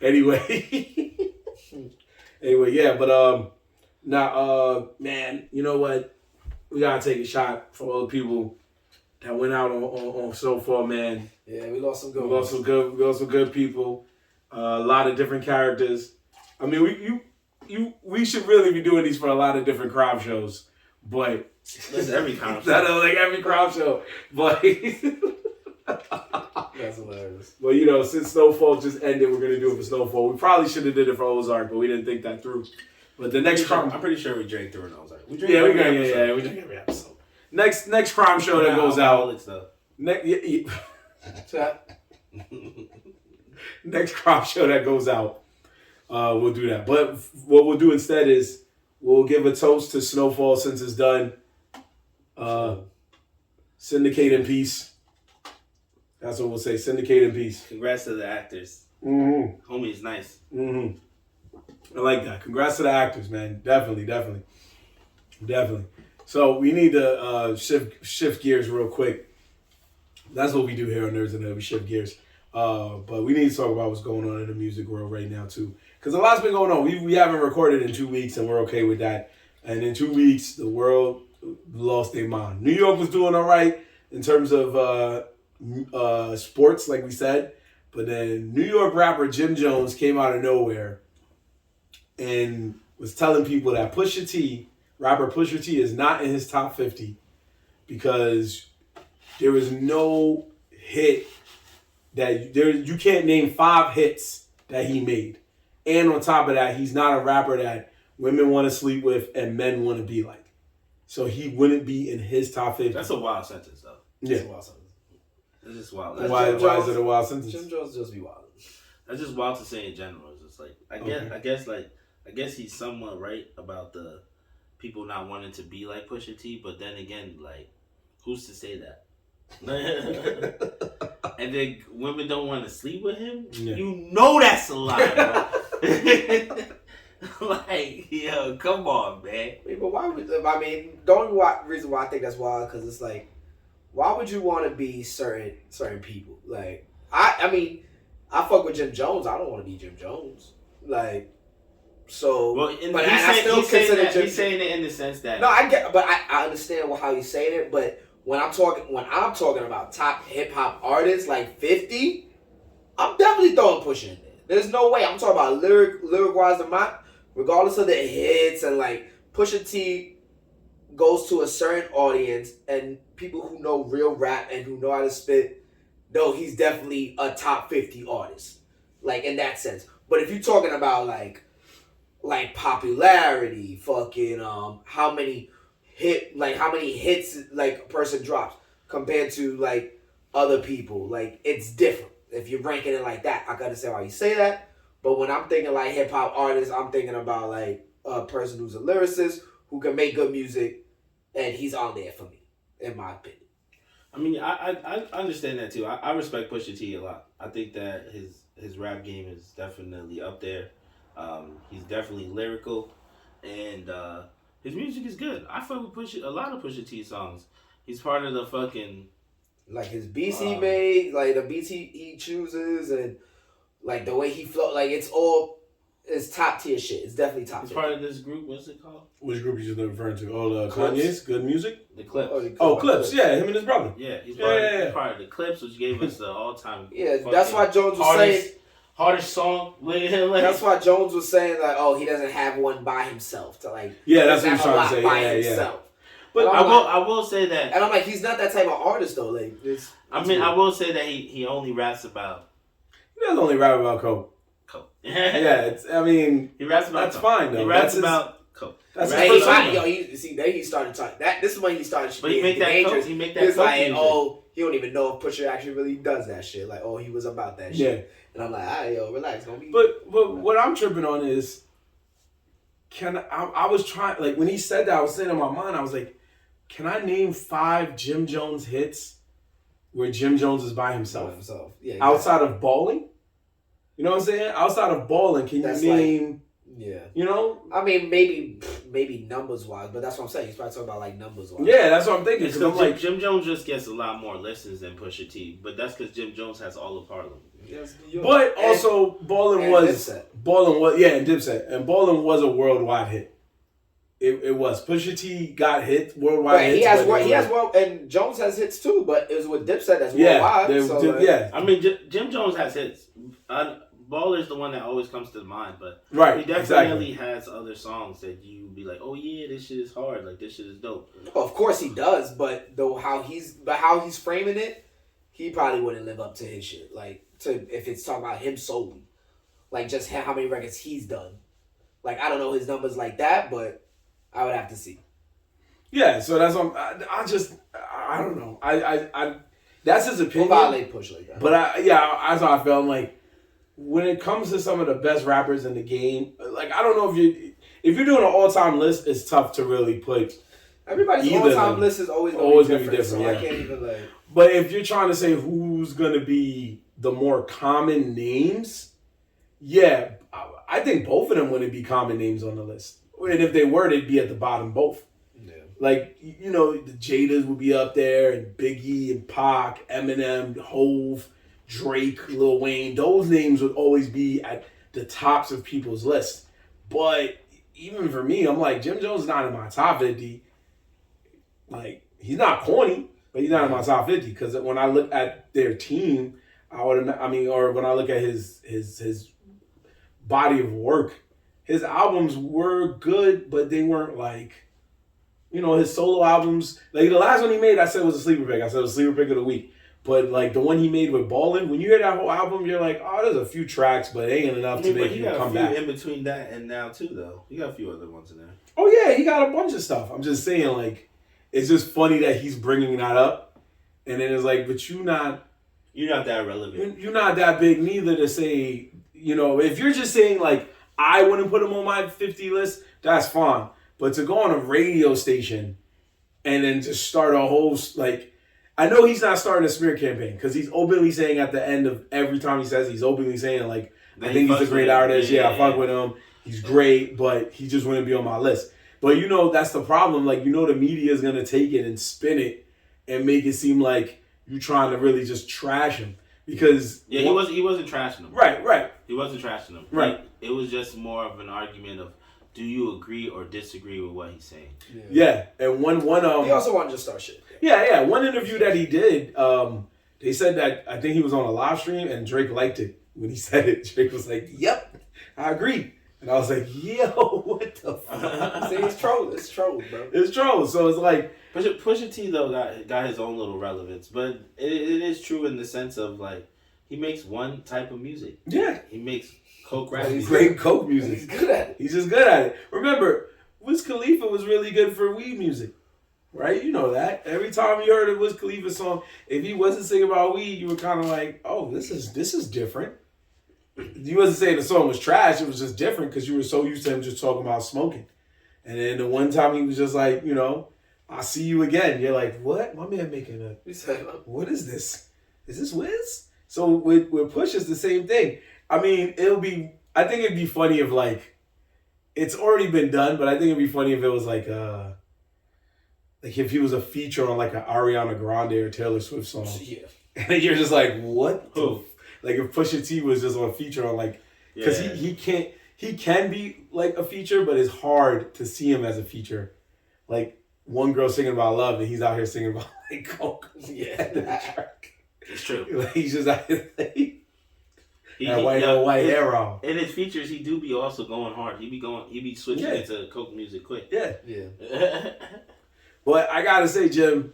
Anyway, yeah, but now, man, you know what? We gotta take a shot for all the people that went out on Snowfall, man. Yeah, we lost some good. We lost some good people. A lot of different characters. I mean, we should really be doing these for a lot of different crowd shows, but that's every crowd show. That is like every crowd show, but. That's hilarious. Well, you know, since Snowfall just ended, we're gonna do it for Snowfall. We probably should have did it for Ozark, but we didn't think that through. But the next crime, I'm pretty sure we drank through an Ozark. We drink every episode. Next crime show that goes out. Next crime show that goes out, we'll do that. But what we'll do instead is we'll give a toast to Snowfall since it's done. Syndicate in peace. That's what we'll say. Syndicate in peace. Congrats to the actors. Mm-hmm. Homie's nice. Mm-hmm. I like that. Congrats to the actors, man. Definitely. So we need to shift gears real quick. That's what we do here on Nerdz and we shift gears. But we need to talk about what's going on in the music world right now too, because a lot's been going on. We haven't recorded in 2 weeks, and we're okay with that. And in 2 weeks, the world lost their mind. New York was doing all right in terms of sports, like we said, but then New York rapper Jim Jones came out of nowhere and was telling people that rapper Pusha T is not in his top 50 because there was no hit you can't name 5 hits that he made. And on top of that, he's not a rapper that women want to sleep with and men want to be like. So he wouldn't be in his top 50. That's a wild sentence, though. Yeah. That's a wild sentence. It's just wild. Why is it a wild sentence? Jim Jones just be wild. That's just wild to say in general. It's just like I guess he's somewhat right about the people not wanting to be like Pusha T, but then again, like, who's to say that? And then women don't want to sleep with him? Yeah. You know that's a lie, bro. Like, yo, come on, man. But why would, the only reason why I think that's wild, because it's like, why would you want to be certain people? Like, I fuck with Jim Jones. I don't want to be Jim Jones. Like, so. Well, he's saying it in the sense that. No, I get, but I understand how he's saying it. But when I'm talking about top hip hop artists like 50, I'm definitely throwing Pusha in there. There's no way. I'm talking about lyric wise, regardless of the hits, and like Pusha T goes to a certain audience and people who know real rap and who know how to spit. No, he's definitely a top 50 artist, like in that sense. But if you're talking about like popularity, fucking how many hits like a person drops compared to like other people, like it's different. If you're ranking it like that, I can understand why you say that. But when I'm thinking like hip hop artists, I'm thinking about like a person who's a lyricist who can make good music, and he's on there for me, in my opinion. I mean, I understand that too. I respect Pusha T a lot. I think that his rap game is definitely up there. He's definitely lyrical, and his music is good. I fuck with a lot of Pusha T songs. He's part of the fucking like his beats he made, like the beats he chooses, and like the way he flow. Like it's top tier shit. It's definitely top tier. He's part of this group. What's it called? Which group you just referring to? Oh, Kanye's Good Music? The Clips. Clips. Yeah, him and his brother. Yeah, he's part of the Clips, which gave us the all-time. Yeah, that's why Jones was saying. Hardest song. That's why Jones was saying like, oh, he doesn't have one by himself to like. Yeah, that's what he's trying to say. Yeah. But I will say that, and I'm like, he's not that type of artist though. Like, I will say that he only raps about. He doesn't only rap about coke. Coke. Yeah, he raps about. That's coke. fine though. He raps about coke. That's Right. his persona. Then he started talking. This is when he started. But he make that dangerous. He make that. He was like, music. oh, he don't even know if Pusha actually really does that shit. Like, oh, he was about that shit. Yeah. And I'm like, all right, yo, relax, don't be. But what I'm tripping on is, I was trying, like, when he said that, I was saying in my mind, I was like, can I name 5 Jim Jones hits where Jim Jones is by himself? Yeah, outside of Balling? You know what I'm saying? Outside of Balling, can you name... Yeah. You know? I mean, maybe numbers-wise, but that's what I'm saying. He's probably talking about, like, numbers-wise. Yeah, that's what I'm thinking. Because I'm like, Jim Jones just gets a lot more listens than Pusha T, but that's because Jim Jones has all of Harlem. Yes, but also, Ballin' was... and Dipset. And Ballin' was a worldwide hit. It was. Pusha T got hit worldwide. Right, and Jones has hits too, but it was with Dipset that's worldwide. I mean, Jim Jones has hits. Baller's the one that always comes to mind, but he definitely has other songs that you be like, oh yeah, this shit is hard, like this shit is dope. Well, of course he does, but how he's framing it, he probably wouldn't live up to his shit. Like if it's talking about him solely, like just how many records he's done. Like I don't know his numbers like that, but I would have to see. Yeah, so that's what I don't know. I that's his opinion. We'll violate Push like that. But that's how I felt. Like when it comes to some of the best rappers in the game, like I don't know if you're doing an all-time list, it's tough to really put. Everybody's all-time list is always gonna be different. So I can't even like. But if you're trying to say who's gonna be the more common names, yeah, I think both of them wouldn't be common names on the list. And if they were, they'd be at the bottom both. Yeah. Like, you know, the Jadas would be up there, and Biggie, and Pac, Eminem, Hove, Drake, Lil Wayne. Those names would always be at the tops of people's lists. But even for me, I'm like, Jim Jones is not in my top 50. Like, he's not corny, but he's not in my top 50. Because when I look at their team, or when I look at his body of work, his albums were good, but they weren't like, you know, his solo albums. Like the last one he made, I said was a sleeper pick. I said it was a sleeper pick of the week. But like the one he made with Ballin', when you hear that whole album, you're like, oh, there's a few tracks, but it ain't enough to make you come back. In between that and now too, though, you got a few other ones in there. Oh yeah, he got a bunch of stuff. I'm just saying, like, it's just funny that he's bringing that up, and then it's like, but you're not that relevant. You're not that big neither to say, you know, if you're just saying like, I wouldn't put him on my 50 list, that's fine. But to go on a radio station and then just start a whole, like, I know he's not starting a smear campaign because he's openly saying at the end of every time he says, he's openly saying, like, I think he's a great artist. Yeah, I fuck with him. He's great, but he just wouldn't be on my list. But, you know, that's the problem. Like, you know, the media is going to take it and spin it and make it seem like you're trying to really just trash him. Because he wasn't trashing him. Right. He wasn't trashing him. Right. It was just more of an argument of, do you agree or disagree with what he's saying? Yeah. And one he also wanted to start shit. Yeah. One interview that he did, they said that I think he was on a live stream and Drake liked it when he said it. Drake was like, "Yep, I agree." And I was like, "Yo, what the fuck?" See, it's troll, bro. It's troll. So it's like Pusha T though got his own little relevance, but it is true in the sense of like he makes one type of music. Yeah, he makes coke rap. He's great coke music. He's good at it. He's just good at it. Remember, Wiz Khalifa was really good for weed music, right? You know that. Every time you heard a Wiz Khalifa song, if he wasn't singing about weed, you were kind of like, "Oh, this is different." You wasn't saying the song was trash. It was just different because you were so used to him just talking about smoking. And then the one time he was just like, you know, "I'll see you again." You're like, what? My man making what is this? Is this Wiz? So with Push, it's the same thing. I mean, I think it'd be funny if like, it's already been done, but I think it'd be funny if it was like if he was a feature on like an Ariana Grande or Taylor Swift song. Yeah. And you're just like, what? Like if Pusha T was just on a feature on like, because he can be like a feature, but it's hard to see him as a feature. Like one girl singing about love and he's out here singing about like coke. Yeah, it's true. Like, he's just out here like, white hair on. In his features, he do be also going hard. He be switching into coke music quick. Yeah. But I gotta say, Jim,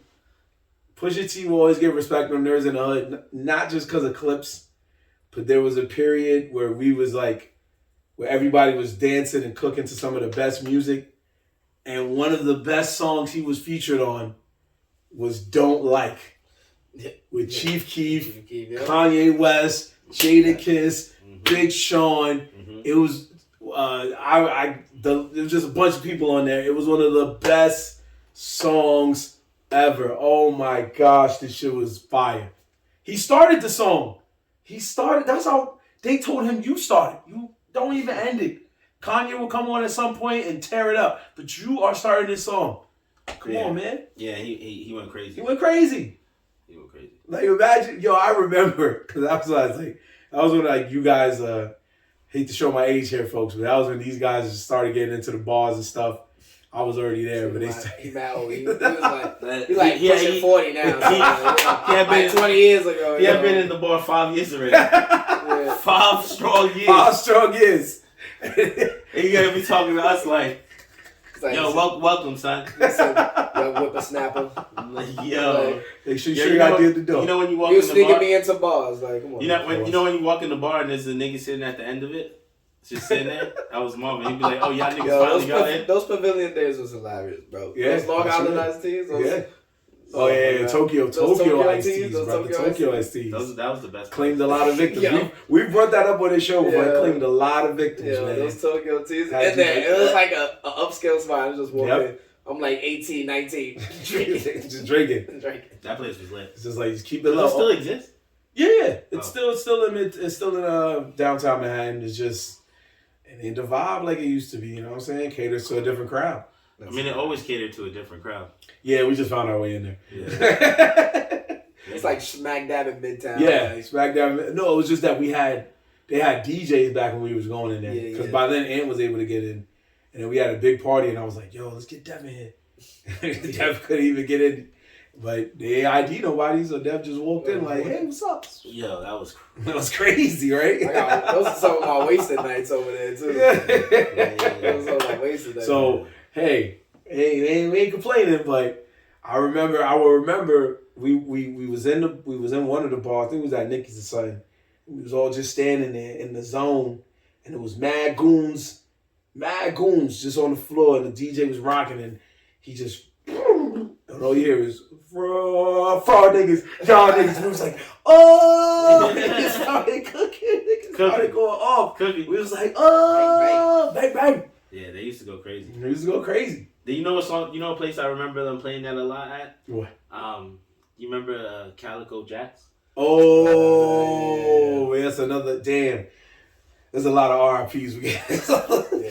Pusha T will always get respect on Nerdz in the Hood, not just because of clips. But there was a period where we was like, where everybody was dancing and cooking to some of the best music. And one of the best songs he was featured on was "Don't Like" with Chief Keef, Kanye West, Jadakiss, Big Sean. It was there was just a bunch of people on there. It was one of the best songs ever. Oh my gosh, this shit was fire. He started the song. That's how they told him you started. You don't even end it. Kanye will come on at some point and tear it up. But you are starting this song. Come on, man. Yeah, he went crazy. He went crazy. Like, imagine, I remember, because that was when, like, you guys, hate to show my age here, folks, but that was when these guys just started getting into the bars and stuff. I was already there, but they started. He was like pushing 40 now. He had been 20 years ago. He had been in the bar 5 years already. 5 strong years. 5 strong years. And you gotta be talking to us like yo, welcome, son. Yo, whippersnapper. Yo. Make sure you got to the door. You know when you walk in the bar? You sneaking me into bars. Like, come on. You know when you walk in the bar and there's a nigga sitting at the end of it? Just sitting there? That was Marvin. He'd be like, oh, y'all niggas finally got in? Those pavilion days was hilarious, bro. Yeah, those Long Island iced teas. Tokyo iced teas, bro. The Tokyo iced teas. That was the best. Claimed a lot of victims. We brought that up on the show before. Claimed a lot of victims, man. Those Tokyo teas. And then it was like a upscale spot. I just walked in. I'm like 18, 19. Just drinking. That place was lit. It's just like, just keep it low. Does it still exist? Yeah. It's still in downtown Manhattan. It's just, it ain't the vibe like it used to be, you know what I'm saying? Caters to a different crowd. I mean, it always catered to a different crowd. Yeah, we just found our way in there. Yeah. It's like smack dab in Midtown. Yeah, like, smack dab. No, it was just that they had DJs back when we was going in there. Because by then, Ant was able to get in. And then we had a big party, and I was like, yo, let's get Dev in here. Dev couldn't even get in. But they ain't ID nobody, so Dev just walked in like, hey, what's up? Yo, that was crazy, right? Those are some of my wasted nights over there, too. Those are my wasted nights. So, hey, we ain't complaining, but I will remember we was in one of the bars. I think it was at Nicky's or something. We was all just standing there in the zone, and it was mad goons just on the floor, and the DJ was rocking, and he just, and all you hear is fraud niggas, y'all niggas. We was like, oh, niggas started cooking, niggas started going off. Cooking. We was like, oh, bang, bang. Yeah, they used to go crazy. Do you know what song? You know a place I remember them playing that a lot at? What? You remember Calico Jacks? Oh, that's another damn. There's a lot of RIPs we get.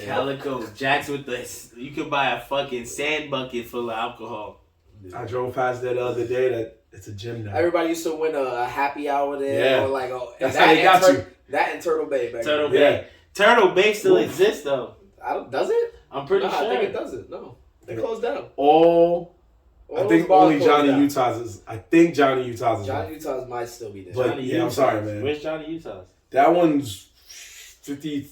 Calico Jacks with you could buy a fucking sand bucket full of alcohol. I drove past that the other day. It's a gym now. Everybody used to win a happy hour there. Yeah. Or like, that's how they got you. That and Turtle Bay back Turtle Bay. Turtle Bay still exists though. Does it? I'm pretty sure. I think it doesn't. No, they closed down. I think only Johnny Utah's is. I think Johnny Utah's is. Johnny Utah's might still be there. But I'm sorry, man. Where's Johnny Utah's? That one's 50.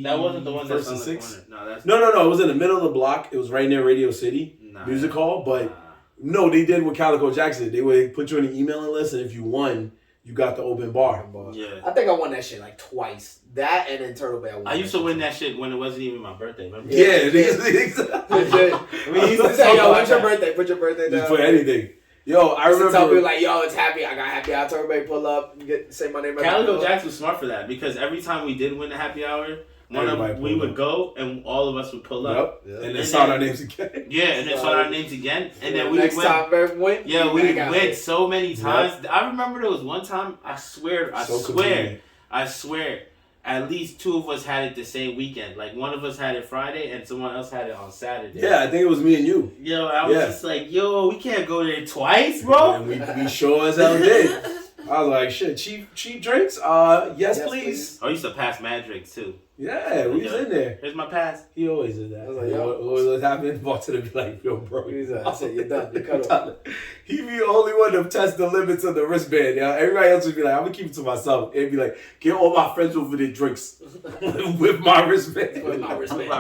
That wasn't the one that's on the corner. No. It was in the middle of the block. It was right near Radio City Music Hall. But no, they did what Calico Jackson did. They would put you on the emailing list, and if you won, you got the open bar. Yeah. I think I won that shit like twice. That and then Turtle Bay. I used to win that shit when it wasn't even my birthday. Remember? Yeah. We used to say, yo, what's your birthday? Put your birthday down. Just put anything. Yo, I remember. Tell people like, yo, it's happy. I got happy hour. Turtle Bay, pull up. Say my name. Calico Jacks was smart for that because every time we did win the happy hour, we would go and all of us would pull up. Yep. And then sign our names again. Yeah, and then sign our names again. And then we would win. Next time win. Yeah, we would win so many times. Yep. I remember there was one time, I swear, at least 2 of us had it the same weekend. Like, one of us had it Friday and someone else had it on Saturday. Yeah, I think it was me and you. Yo, I was just like, yo, we can't go there twice, bro. And we sure as hell did. I was like, shit, cheap drinks? Yes, please. I used to pass mad drinks, too. Yeah, we was in there. Here's my pass. He always did that. I was like, yo. What was happening? Bartender be like, yo, bro. I said, you're done. You're cut off. He be the only one to test the limits of the wristband, y'all. Everybody else would be like, I'm going to keep it to myself. It'd be like, get all my friends over their drinks with my wristband. With my wristband.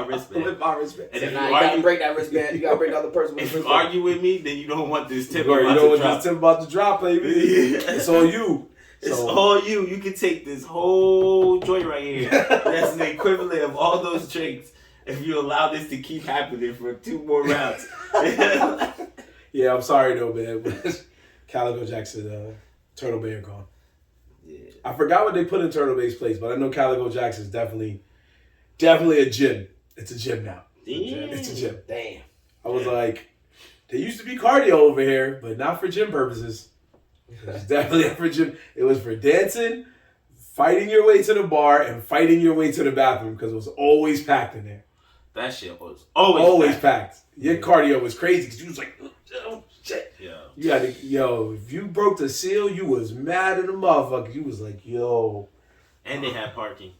And if you got to break that wristband. You got to break the other person with the wristband. If you argue with me, then you don't want this tip about to drop, baby. It's on you. It's all you. You can take this whole joint right here. That's the equivalent of all those drinks. if you allow this to keep happening for 2 more rounds. Yeah, I'm sorry though, man. But Calico Jackson, Turtle Bay are gone. Yeah. I forgot what they put in Turtle Bay's place, but I know Calico Jackson is definitely a gym. It's a gym now. It's a gym. Damn. I was like, there used to be cardio over here, but not for gym purposes. It was definitely not for gym. It was for dancing, fighting your way to the bar, and fighting your way to the bathroom because it was always packed in there. That shit was always packed. Your cardio was crazy because you was like, oh shit. Yeah. You had to, if you broke the seal, you was mad at the motherfucker. You was like, yo. And they had parking.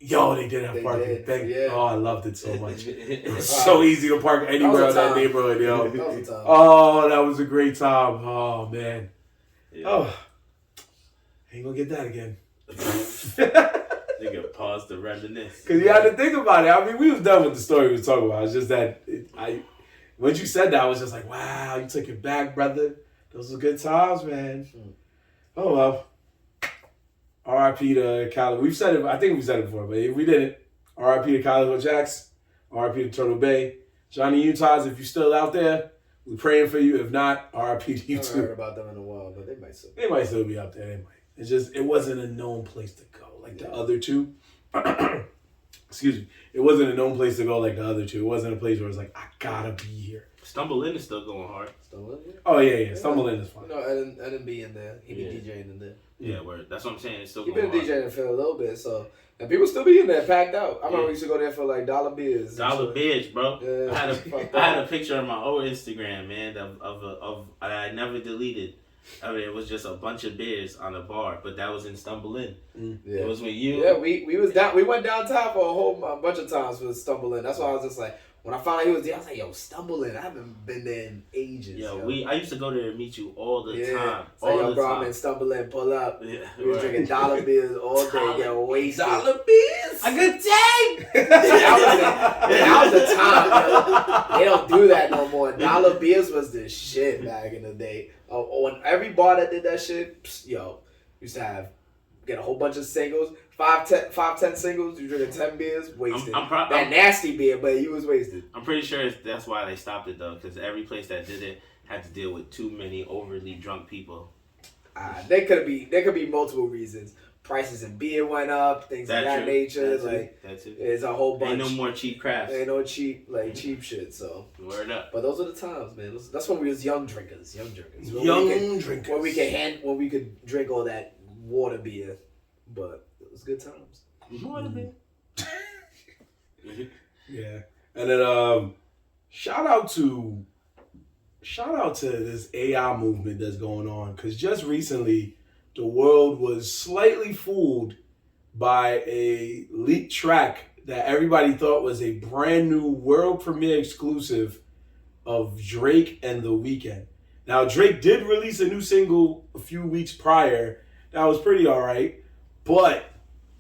Yo, they did have parking. Yeah. Oh, I loved it so much. It was so easy to park anywhere in that neighborhood, yo. That was a time. Oh, that was a great time. Oh, man. Yeah. Oh. Ain't gonna get that again. Nigga, pause to reminisce. Because you had to think about it. I mean, we was done with the story we was talking about. It's just that when you said that, I was just like, wow, you took it back, brother. Those were good times, man. Oh, well. R.I.P. to Calico. We've said it. I think we've said it before, but if we didn't, R.I.P. to Calico Jacks. R.I.P. to Turtle Bay. Johnny Utahs, if you're still out there, we're praying for you. If not, R.I.P. to you I haven't too. heard about them in a while, but they might still. They might still be out there. They might. It's just, it wasn't a known place to go like the other two. Excuse me. It wasn't a known place to go like the other two. It wasn't a place where it was like, I gotta be here. Stumble In is still going hard. Stumble In? Yeah. Oh, yeah. Stumble In is fine. No, I didn't be in there. He be DJing in there. Yeah, word. That's what I'm saying. It's still He going been hard. DJing for a little bit, so and people still be in there packed out. I remember we used to go there for like dollar beers. Dollar beers, bro. Yeah. I had a picture on my old Instagram, man, of I never deleted. I mean, it was just a bunch of beers on a bar, but that was in Stumble In. Yeah. It was with you. Yeah, we was down. We went downtown for a bunch of times for Stumble In. That's why I was just like, when I found out he was there, I was like, yo, Stumble In. I haven't been there in ages. Yo, I used to go there to meet you all the time. So yo, bro, I'm in Stumble In, pull up. Yeah, We was drinking dollar beers all day, get wasted. Dollar beers? A good day! that was the time, yo. They don't do that no more. Dollar beers was the shit back in the day. On every bar that did that shit, used to get a whole bunch of singles. 5-10 singles, you drinking 10 beers, wasted. That nasty beer, but you was wasted. I'm pretty sure that's why they stopped it though, because every place that did it had to deal with too many overly drunk people. There could be multiple reasons. Prices in beer went up, things of that nature. That's it. It's a whole bunch. Ain't no more cheap crafts. Ain't no cheap shit. So word up. But those are the times, man. That's when we was young drinkers. When we could drink all that water beer, but it was good times. Water beer. Yeah, and then shout out to this AI movement that's going on, because just recently the world was slightly fooled by a leaked track that everybody thought was a brand new world premiere exclusive of Drake and The Weeknd. Now, Drake did release a new single a few weeks prior that was pretty all right, but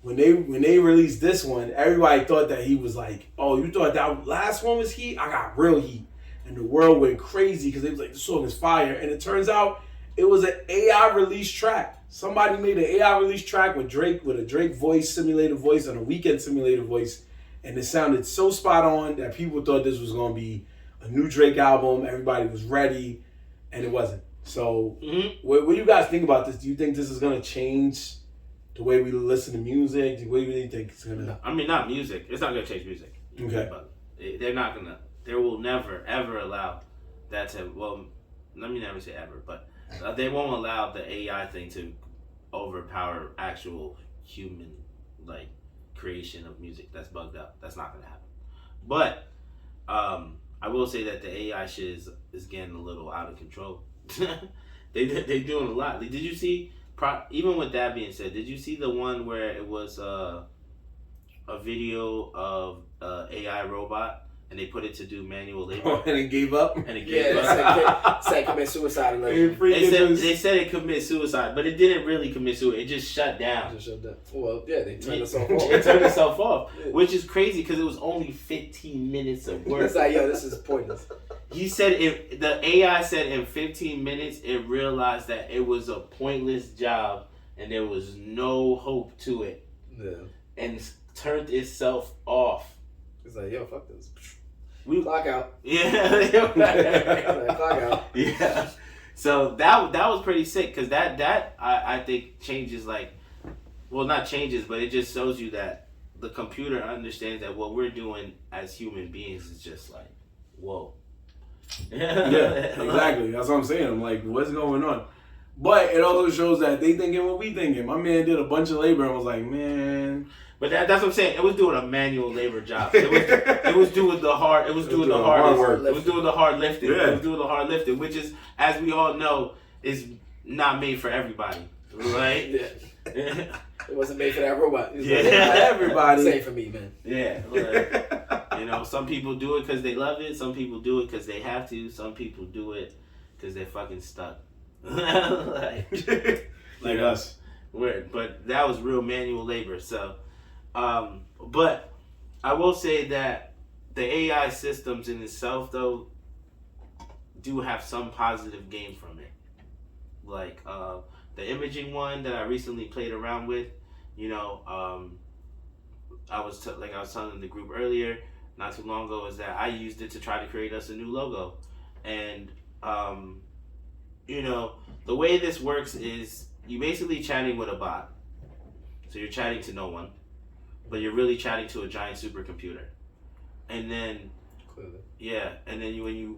when they released this one, everybody thought that he was like, oh, you thought that last one was heat? I got real heat. And the world went crazy because they was like, the song is fire. And it turns out it was an AI release track. Somebody made an AI release track with a Drake voice, simulated voice, and a Weeknd simulated voice. And it sounded so spot on that people thought this was going to be a new Drake album. Everybody was ready, and it wasn't. So what do you guys think about this? Do you think this is going to change the way we listen to music? What do you think it's going to... I mean, not music. It's not going to change music. Okay. But they're not going to... They will never, ever allow that to... Well, let me never say ever, but they won't allow the AI thing to overpower actual human, creation of music. That's bugged up. That's not going to happen. But I will say that the AI shit is getting a little out of control. They're doing a lot. Did you see... Even with that being said, did you see the one where it was a video of AI robot and they put it to do manual labor? And it gave up? And it gave up. Said commit suicide. They said it commit suicide, but it didn't really commit suicide. It just shut down. Well, yeah, they turned itself off. It turned itself off, which is crazy because it was only 15 minutes of work. It's like, yo, this is pointless. He said the AI said in 15 minutes it realized that it was a pointless job and there was no hope to it. Yeah. And turned itself off. It's like, yo, fuck this. We clock out. Yeah. Clock out. Yeah. So that was pretty sick because that I think changes not changes, but it just shows you that the computer understands that what we're doing as human beings is just like, whoa. Yeah, exactly. That's what I'm saying. I'm like, what's going on? But it also shows that they thinking what we thinking. My man did a bunch of labor and was like, man. But that's what I'm saying. It was doing a manual labor job. It was doing the hard. It was doing the hard work. It was doing the hard lifting. Yeah. It was doing the hard lifting, which is, as we all know, is not made for everybody, right? Yeah. It wasn't made for that robot. It was Yeah. made for Everybody. Same for me, man. Yeah. Some people do it because they love it. Some people do it because they have to. Some people do it because they're fucking stuck. like us. Weird. But that was real manual labor. So, but I will say that the AI systems in itself, though, do have some positive gain from it. Like the imaging one that I recently played around with, I was telling the group earlier, not too long ago, is that I used it to try to create us a new logo. And, the way this works is you basically chatting with a bot. So you're chatting to no one, but you're really chatting to a giant supercomputer. And then, Clearly. yeah, and then when you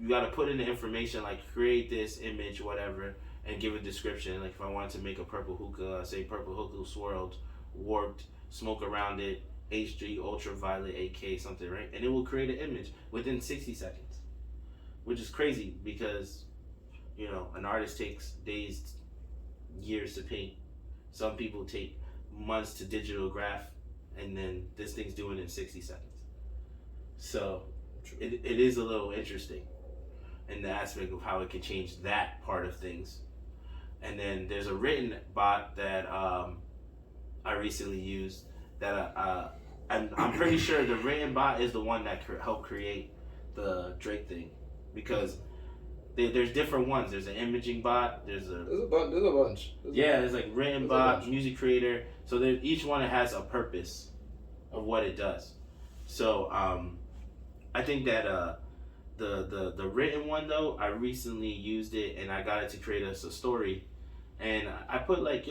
got to put in the information, like create this image, whatever, and give a description. Like if I wanted to make a purple hookah, say purple hookah swirled, warped, smoke around it, HG, ultraviolet, AK, something, right? And it will create an image within 60 seconds, which is crazy because, an artist takes days, years to paint. Some people take months to digital graph, and then this thing's doing it in 60 seconds. So it is a little interesting in the aspect of how it can change that part of things. And then there's a written bot that I recently used that I'm pretty sure the written bot is the one that helped create the Drake thing, because there's different ones. There's an imaging bot. There's a bunch. There's like written bot, music creator. So each one has a purpose of what it does. So I think that the written one though, I recently used it and I got it to create us a story, and I put like,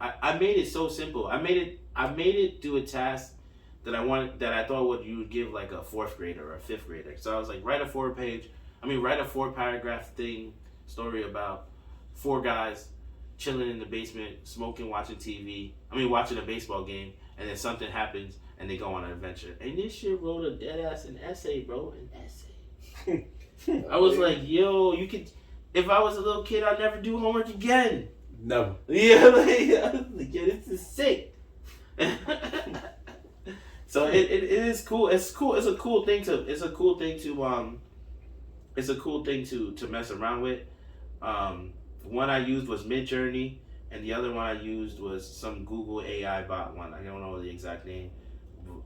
I made it so simple. I made it do a task that I thought you would give like a fourth grader or a fifth grader. So I was like, write a 4-paragraph story about 4 guys chilling in the basement, smoking, watching a baseball game, and then something happens and they go on an adventure. And this shit wrote a dead-ass an essay, bro. An essay. I was like, yo, if I was a little kid, I'd never do homework again. Never. Yeah, this is sick. So it is cool. It's cool. It's a cool thing to mess around with. One I used was Midjourney, and the other one I used was some Google AI bot one. I don't know the exact name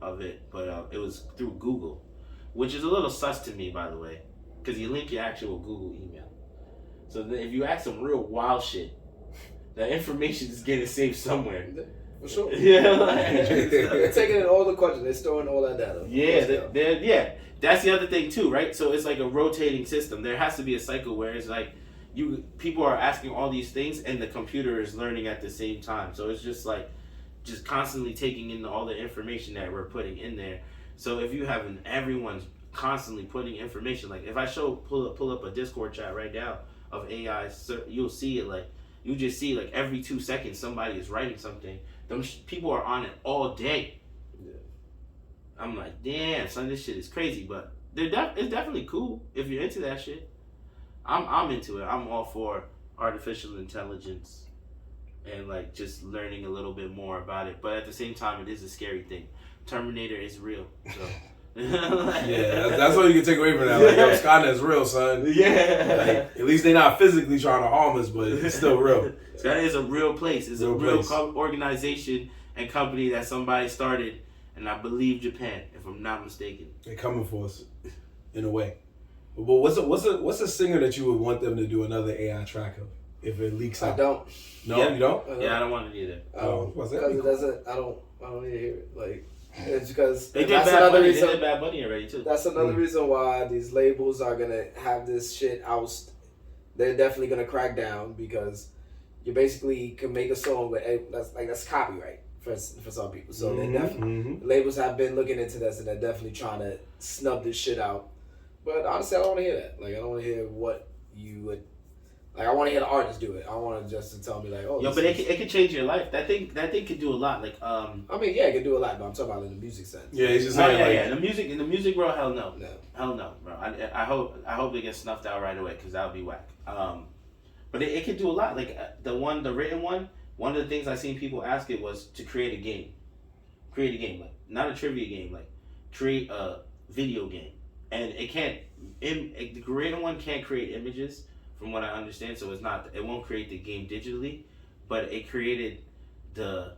of it, but it was through Google, which is a little sus to me, by the way, because you link your actual Google email. So then if you ask some real wild shit, that information is getting saved somewhere. For sure. Yeah, they're taking in all the questions. They're storing all that data. Yeah, that's the other thing too, right? So it's like a rotating system. There has to be a cycle where it's like people are asking all these things and the computer is learning at the same time. So it's just constantly taking in all the information that we're putting in there. So if you have everyone's constantly putting information, like if I pull up a Discord chat right now of AI, you'll see it like. You just see like every 2 seconds somebody is writing something. People are on it all day. Yeah. I'm like, damn, son, this shit is crazy. But it's definitely cool if you're into that shit. I'm into it. I'm all for artificial intelligence and like just learning a little bit more about it. But at the same time, it is a scary thing. Terminator is real. So. Yeah, that's what you can take away from that. Like, yo, Skynet is real, son. Yeah. Like, at least they're not physically trying to harm us, but it's still real. Skynet is a real place. It's a real organization and company that somebody started, and I believe Japan, if I'm not mistaken. They're coming for us, in a way. But what's a singer that you would want them to do another AI track of if it leaks out? I don't. No, you don't? Yeah, I don't want it either. What's that? Because it doesn't. I don't need to hear it. Like. It's because they did that's Bad another Bunny. reason. They did Bad Bunny already too. That's another reason why these labels are gonna have this shit oust. They're definitely gonna crack down because you basically can make a song with that's copyright for some people. So they definitely labels have been looking into this and they're definitely trying to snub this shit out. But honestly, I don't want to hear that. Like I don't want to hear what you would. Like I want to hear the artist do it. I want just to tell me like, oh. Yo, but it could change your life. That thing could do a lot. Like I mean, yeah, it can do a lot, but I'm talking about in the music sense. Yeah, it's just saying in the music world, hell no, hell no, bro. I hope they get snuffed out right away because that would be whack. But it could do a lot. Like the written one. One of the things I seen people ask it was to create a game, like not a trivia game, like create a video game, and it can't. The written one can't create images. From what I understand, so it won't create the game digitally, but it created the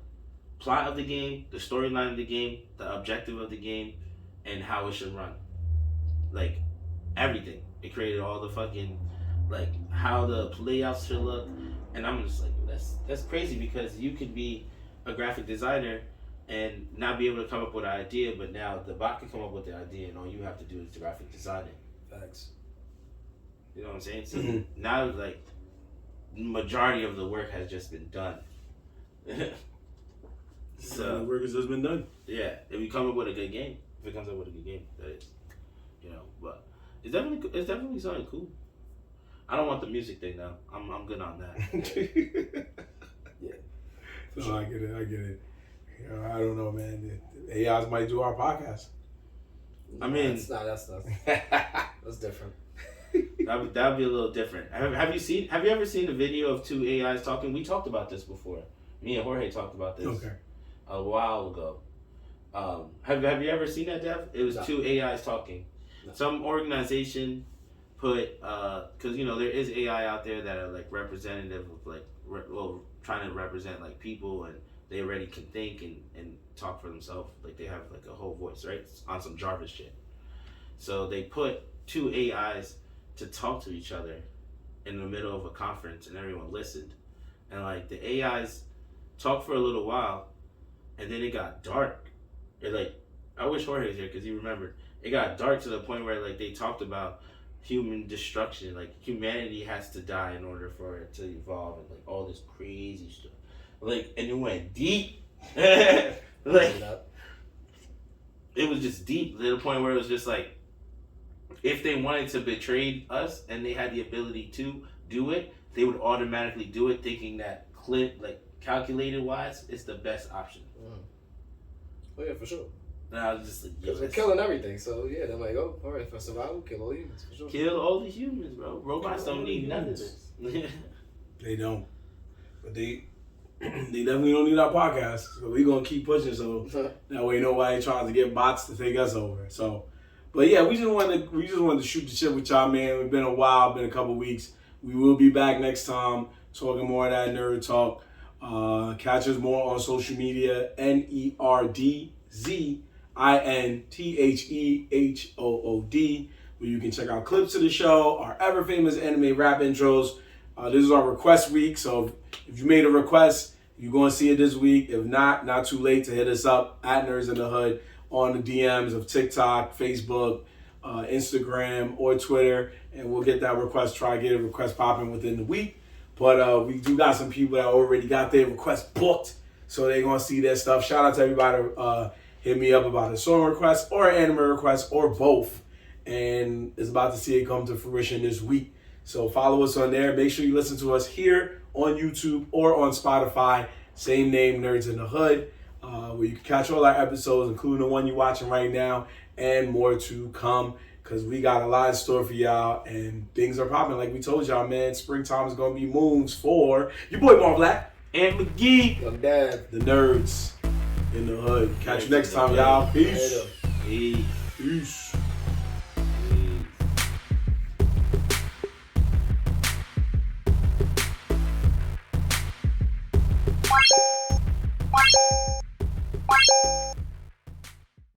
plot of the game, the storyline of the game, the objective of the game, and how it should run. Like, everything. It created all the fucking, like, how the layouts should look, and I'm just like, that's crazy because you could be a graphic designer and not be able to come up with an idea, but now the bot can come up with the idea and all you have to do is the graphic design it. Facts. You know what I'm saying? So now, like, majority of the work has just been done. So the work has just been done. Yeah, if you come up with a good game, if it comes up with a good game, that is, you know. But it's definitely something cool. I don't want the music thing now. I'm good on that. Yeah. No, sure. I get it. You know, I don't know, man. The AIs might do our podcast. I mean, that's different. That would be a little different. Have you ever seen the video of two AIs talking? We talked about this before. Me and Jorge talked about this a while ago. Have you ever seen that, Dev? It was two AIs talking. No. Some organization put because you know there is AI out there that are like representative of like trying to represent like people and they already can think and talk for themselves. Like they have like a whole voice, right? On some Jarvis shit. So they put two AIs to talk to each other in the middle of a conference and everyone listened. And like the AIs talked for a little while and then it got dark. It like, I wish Jorge was here because he remembered. It got dark to the point where like they talked about human destruction. Like humanity has to die in order for it to evolve and like all this crazy stuff. Like, and it went deep. Like, it was just deep to the point where it was just like, if they wanted to betray us and they had the ability to do it, they would automatically do it, thinking that calculated wise, it's the best option. Oh yeah, for sure. And I was just like, because we're killing everything, so yeah, they're like, oh, all right, for survival, kill all humans, for sure. Kill all the humans, bro. Robots don't need none of this. They don't, but they definitely don't need our podcast. So we gonna keep pushing, so that way nobody tries to get bots to take us over. So. But yeah, we just wanted to shoot the shit with y'all, man. It's been a while, been a couple weeks. We will be back next time talking more of that nerd talk. Catch us more on social media, NerdZinThehood, where you can check out clips of the show, our ever famous anime rap intros. This is our request week, so if you made a request, you're going to see it this week. If not too late to hit us up at Nerdz in the Hood on the DMs of TikTok, Facebook, Instagram, or Twitter, and we'll get that request, try to get a request popping within the week. But we do got some people that already got their request booked, so they're going to see their stuff. Shout out to everybody hit me up about a song request or an anime request or both, and it's about to see it come to fruition this week. So follow us on there. Make sure you listen to us here on YouTube or on Spotify. Same name, Nerdz in the Hood. Where you can catch all our episodes, including the one you're watching right now, and more to come, because we got a lot in store for y'all, and things are popping. Like we told y'all, man, springtime is going to be moons for your boy Mar Black and McGee, your dad, the Nerdz in the Hood. Catch you next time, y'all. Peace. Peace. Peace.